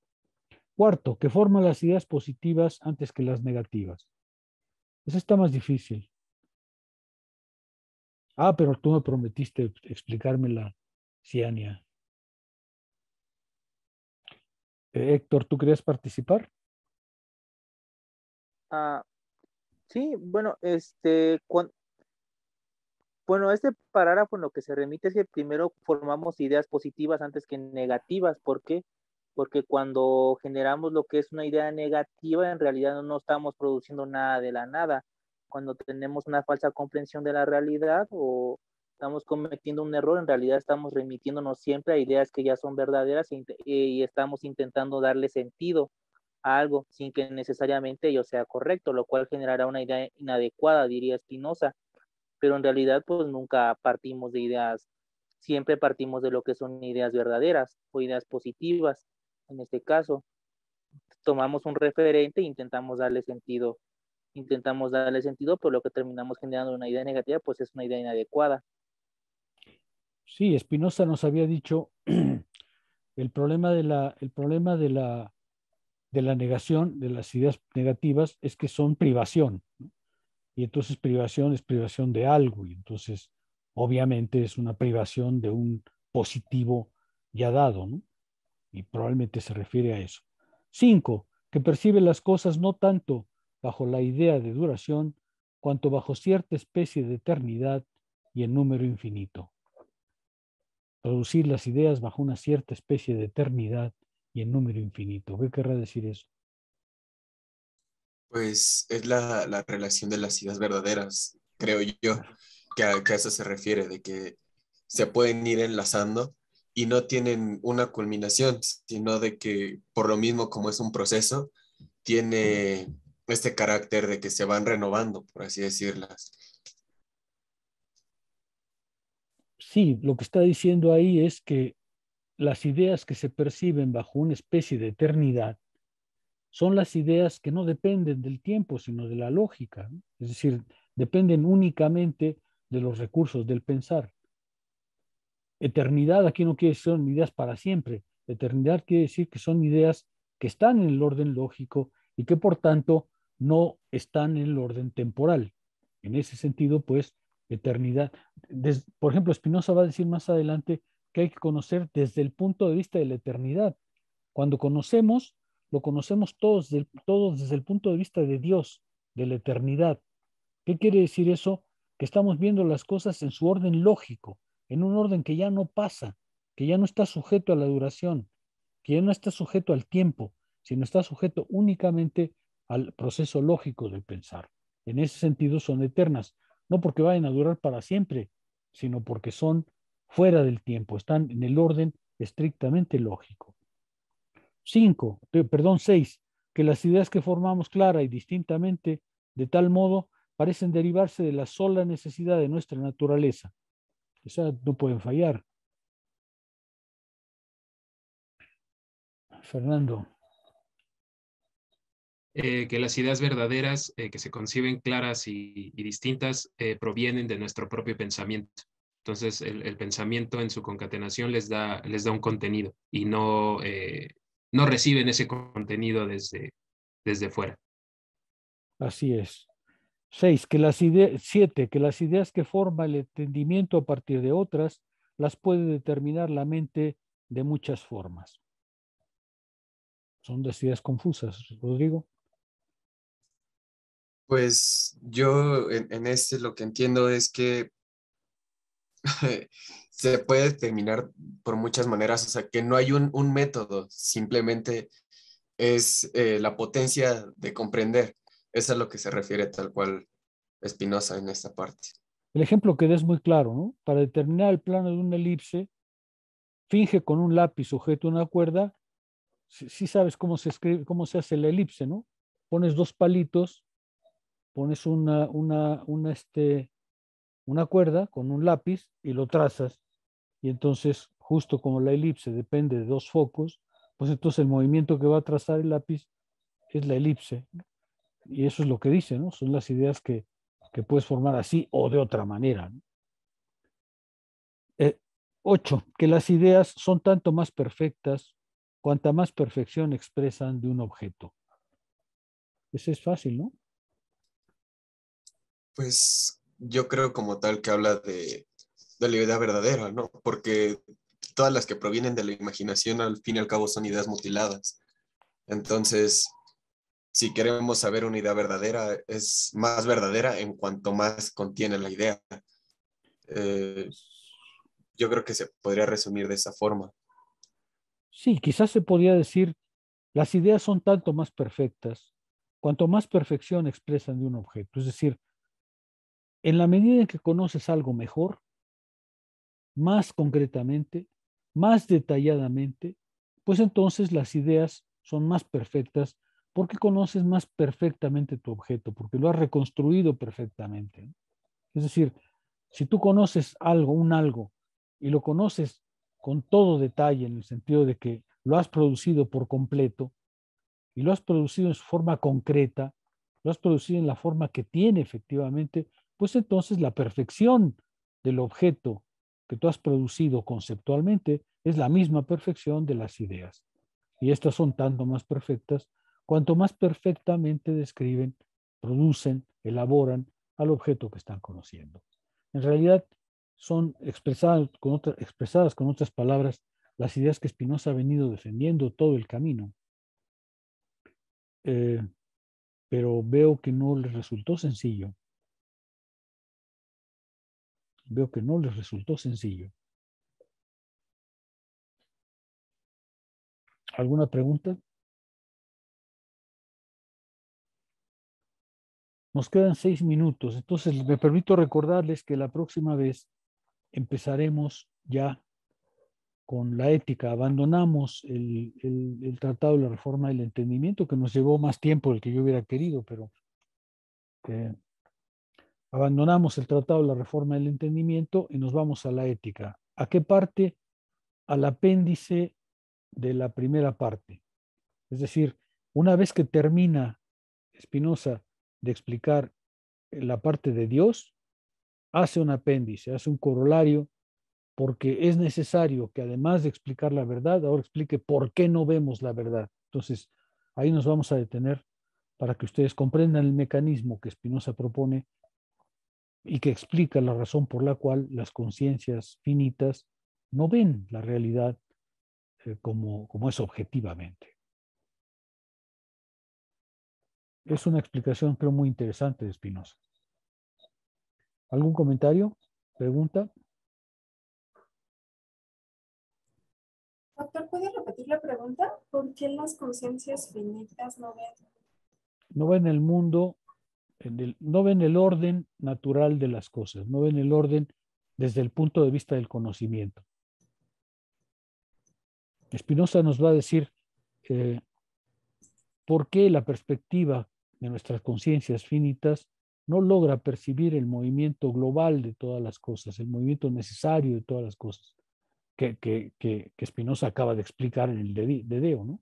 Cuarto, que forman las ideas positivas antes que las negativas. Eso está más difícil. Ah, pero tú me prometiste explicármela, Ciania. Héctor, ¿tú querías participar? Sí, bueno, bueno, este parágrafo en lo que se remite es que primero formamos ideas positivas antes que negativas. ¿Por qué? Porque cuando generamos lo que es una idea negativa, en realidad no estamos produciendo nada de la nada. Cuando tenemos una falsa comprensión de la realidad o estamos cometiendo un error, en realidad estamos remitiéndonos siempre a ideas que ya son verdaderas y estamos intentando darle sentido a algo sin que necesariamente ello sea correcto, lo cual generará una idea inadecuada, diría Spinoza, pero en realidad pues nunca partimos de ideas, siempre partimos de lo que son ideas verdaderas o ideas positivas. En este caso, tomamos un referente e intentamos darle sentido, pero lo que terminamos generando una idea negativa pues es una idea inadecuada. Sí, Spinoza nos había dicho el problema de la negación, de las ideas negativas, es que son privación, ¿no? Y entonces privación es privación de algo, y entonces obviamente es una privación de un positivo ya dado, ¿no? Y probablemente se refiere a eso. 5, que percibe las cosas no tanto bajo la idea de duración, cuanto bajo cierta especie de eternidad y en número infinito. Producir las ideas bajo una cierta especie de eternidad y en número infinito. ¿Qué querrá decir eso? Pues es la relación de las ideas verdaderas, creo yo, que a eso se refiere, de que se pueden ir enlazando y no tienen una culminación, sino de que por lo mismo como es un proceso, tiene este carácter de que se van renovando, por así decirlas. Sí, lo que está diciendo ahí es que las ideas que se perciben bajo una especie de eternidad son las ideas que no dependen del tiempo, sino de la lógica, ¿no? Es decir, dependen únicamente de los recursos del pensar. Eternidad aquí no quiere decir son ideas para siempre. Eternidad quiere decir que son ideas que están en el orden lógico y que por tanto no están en el orden temporal. En ese sentido, pues, eternidad. Por ejemplo, Spinoza va a decir más adelante que hay que conocer desde el punto de vista de la eternidad. Cuando conocemos, lo conocemos todos desde el punto de vista de Dios, de la eternidad. ¿Qué quiere decir eso? Que estamos viendo las cosas en su orden lógico, en un orden que ya no pasa, que ya no está sujeto a la duración, que ya no está sujeto al tiempo, sino está sujeto únicamente al proceso lógico del pensar. En ese sentido son eternas, no porque vayan a durar para siempre, sino porque son fuera del tiempo, están en el orden estrictamente lógico. 6, que las ideas que formamos clara y distintamente, de tal modo, parecen derivarse de la sola necesidad de nuestra naturaleza. Esas no pueden fallar. Fernando. Que las ideas verdaderas que se conciben claras y distintas provienen de nuestro propio pensamiento. Entonces, el pensamiento en su concatenación les da un contenido y no reciben ese contenido desde fuera. Así es. 7, que las ideas que forma el entendimiento a partir de otras las puede determinar la mente de muchas formas. Son las ideas confusas, Rodrigo. Pues yo en este lo que entiendo es que se puede determinar por muchas maneras, o sea, que no hay un método, simplemente es la potencia de comprender. Eso es a lo que se refiere tal cual Spinoza en esta parte. El ejemplo que da es muy claro, ¿no? Para determinar el plano de una elipse, finge con un lápiz sujeto a una cuerda, sí sabes cómo se escribe, cómo se hace la elipse, ¿no? Pones dos palitos, pones una cuerda con un lápiz y lo trazas, y entonces, justo como la elipse depende de dos focos, pues entonces el movimiento que va a trazar el lápiz es la elipse, ¿no? Y eso es lo que dice, ¿no? Son las ideas que puedes formar así o de otra manera, ¿no? 8, que las ideas son tanto más perfectas cuanta más perfección expresan de un objeto. Ese es fácil, ¿no? Pues yo creo como tal que habla de la idea verdadera, ¿no? Porque todas las que provienen de la imaginación al fin y al cabo son ideas mutiladas. Entonces, si queremos saber una idea verdadera, es más verdadera en cuanto más contiene la idea. Yo creo que se podría resumir de esa forma. Sí, quizás se podría decir, las ideas son tanto más perfectas cuanto más perfección expresan de un objeto. Es decir, en la medida en que conoces algo mejor, más concretamente, más detalladamente, pues entonces las ideas son más perfectas porque conoces más perfectamente tu objeto, porque lo has reconstruido perfectamente, ¿no? Es decir, si tú conoces algo, y lo conoces con todo detalle, en el sentido de que lo has producido por completo, y lo has producido en su forma concreta, lo has producido en la forma que tiene efectivamente, pues entonces la perfección del objeto que tú has producido conceptualmente es la misma perfección de las ideas. Y estas son tanto más perfectas cuanto más perfectamente describen, producen, elaboran al objeto que están conociendo. En realidad son expresadas con otras palabras las ideas que Spinoza ha venido defendiendo todo el camino. Pero veo que no les resultó sencillo. Veo que no les resultó sencillo. ¿Alguna pregunta? Nos quedan 6 minutos, entonces me permito recordarles que la próxima vez empezaremos ya con la ética. Abandonamos el Tratado de la Reforma del Entendimiento, que nos llevó más tiempo del que yo hubiera querido, pero abandonamos el Tratado de la Reforma del Entendimiento y nos vamos a la ética. ¿A qué parte? Al apéndice de la primera parte. Es decir, una vez que termina Spinoza de explicar la parte de Dios, hace un apéndice, hace un corolario, porque es necesario que además de explicar la verdad, ahora explique por qué no vemos la verdad. Entonces, ahí nos vamos a detener para que ustedes comprendan el mecanismo que Spinoza propone y que explica la razón por la cual las conciencias finitas no ven la realidad como es objetivamente. Es una explicación, creo, muy interesante de Spinoza. ¿Algún comentario? ¿Pregunta? Doctor, ¿puede repetir la pregunta? ¿Por qué las conciencias finitas no ven? No ven el mundo, no ven el orden natural de las cosas, no ven el orden desde el punto de vista del conocimiento. Spinoza nos va a decir por qué la perspectiva de nuestras conciencias finitas no logra percibir el movimiento global de todas las cosas, el movimiento necesario de todas las cosas, que Spinoza acaba de explicar en el Dedeo, ¿no?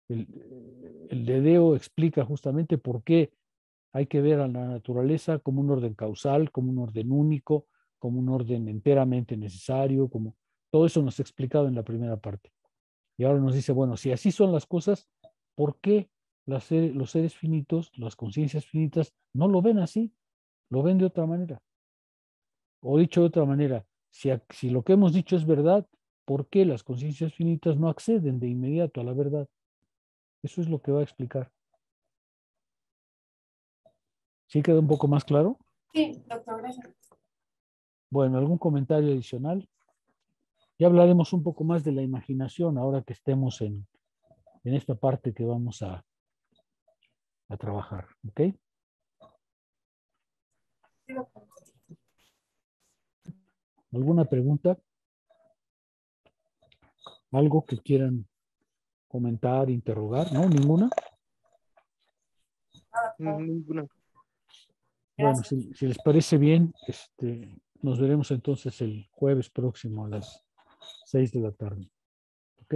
El Dedeo explica justamente por qué hay que ver a la naturaleza como un orden causal, como un orden único, como un orden enteramente necesario, como todo eso nos ha explicado en la primera parte. Y ahora nos dice, bueno, si así son las cosas, ¿por qué los seres finitos, las conciencias finitas, no lo ven así? Lo ven de otra manera. O dicho de otra manera, si lo que hemos dicho es verdad, ¿por qué las conciencias finitas no acceden de inmediato a la verdad? Eso es lo que va a explicar. ¿Sí queda un poco más claro? Sí, doctor, gracias. Bueno, ¿algún comentario adicional? Ya hablaremos un poco más de la imaginación ahora que estemos en esta parte que vamos a trabajar. ¿Ok? Sí, doctor. ¿Alguna pregunta? ¿Algo que quieran comentar, interrogar? ¿No? ¿Ninguna? Ninguna. Bueno, si les parece bien, nos veremos entonces el jueves próximo a las 6 de la tarde. ¿Ok?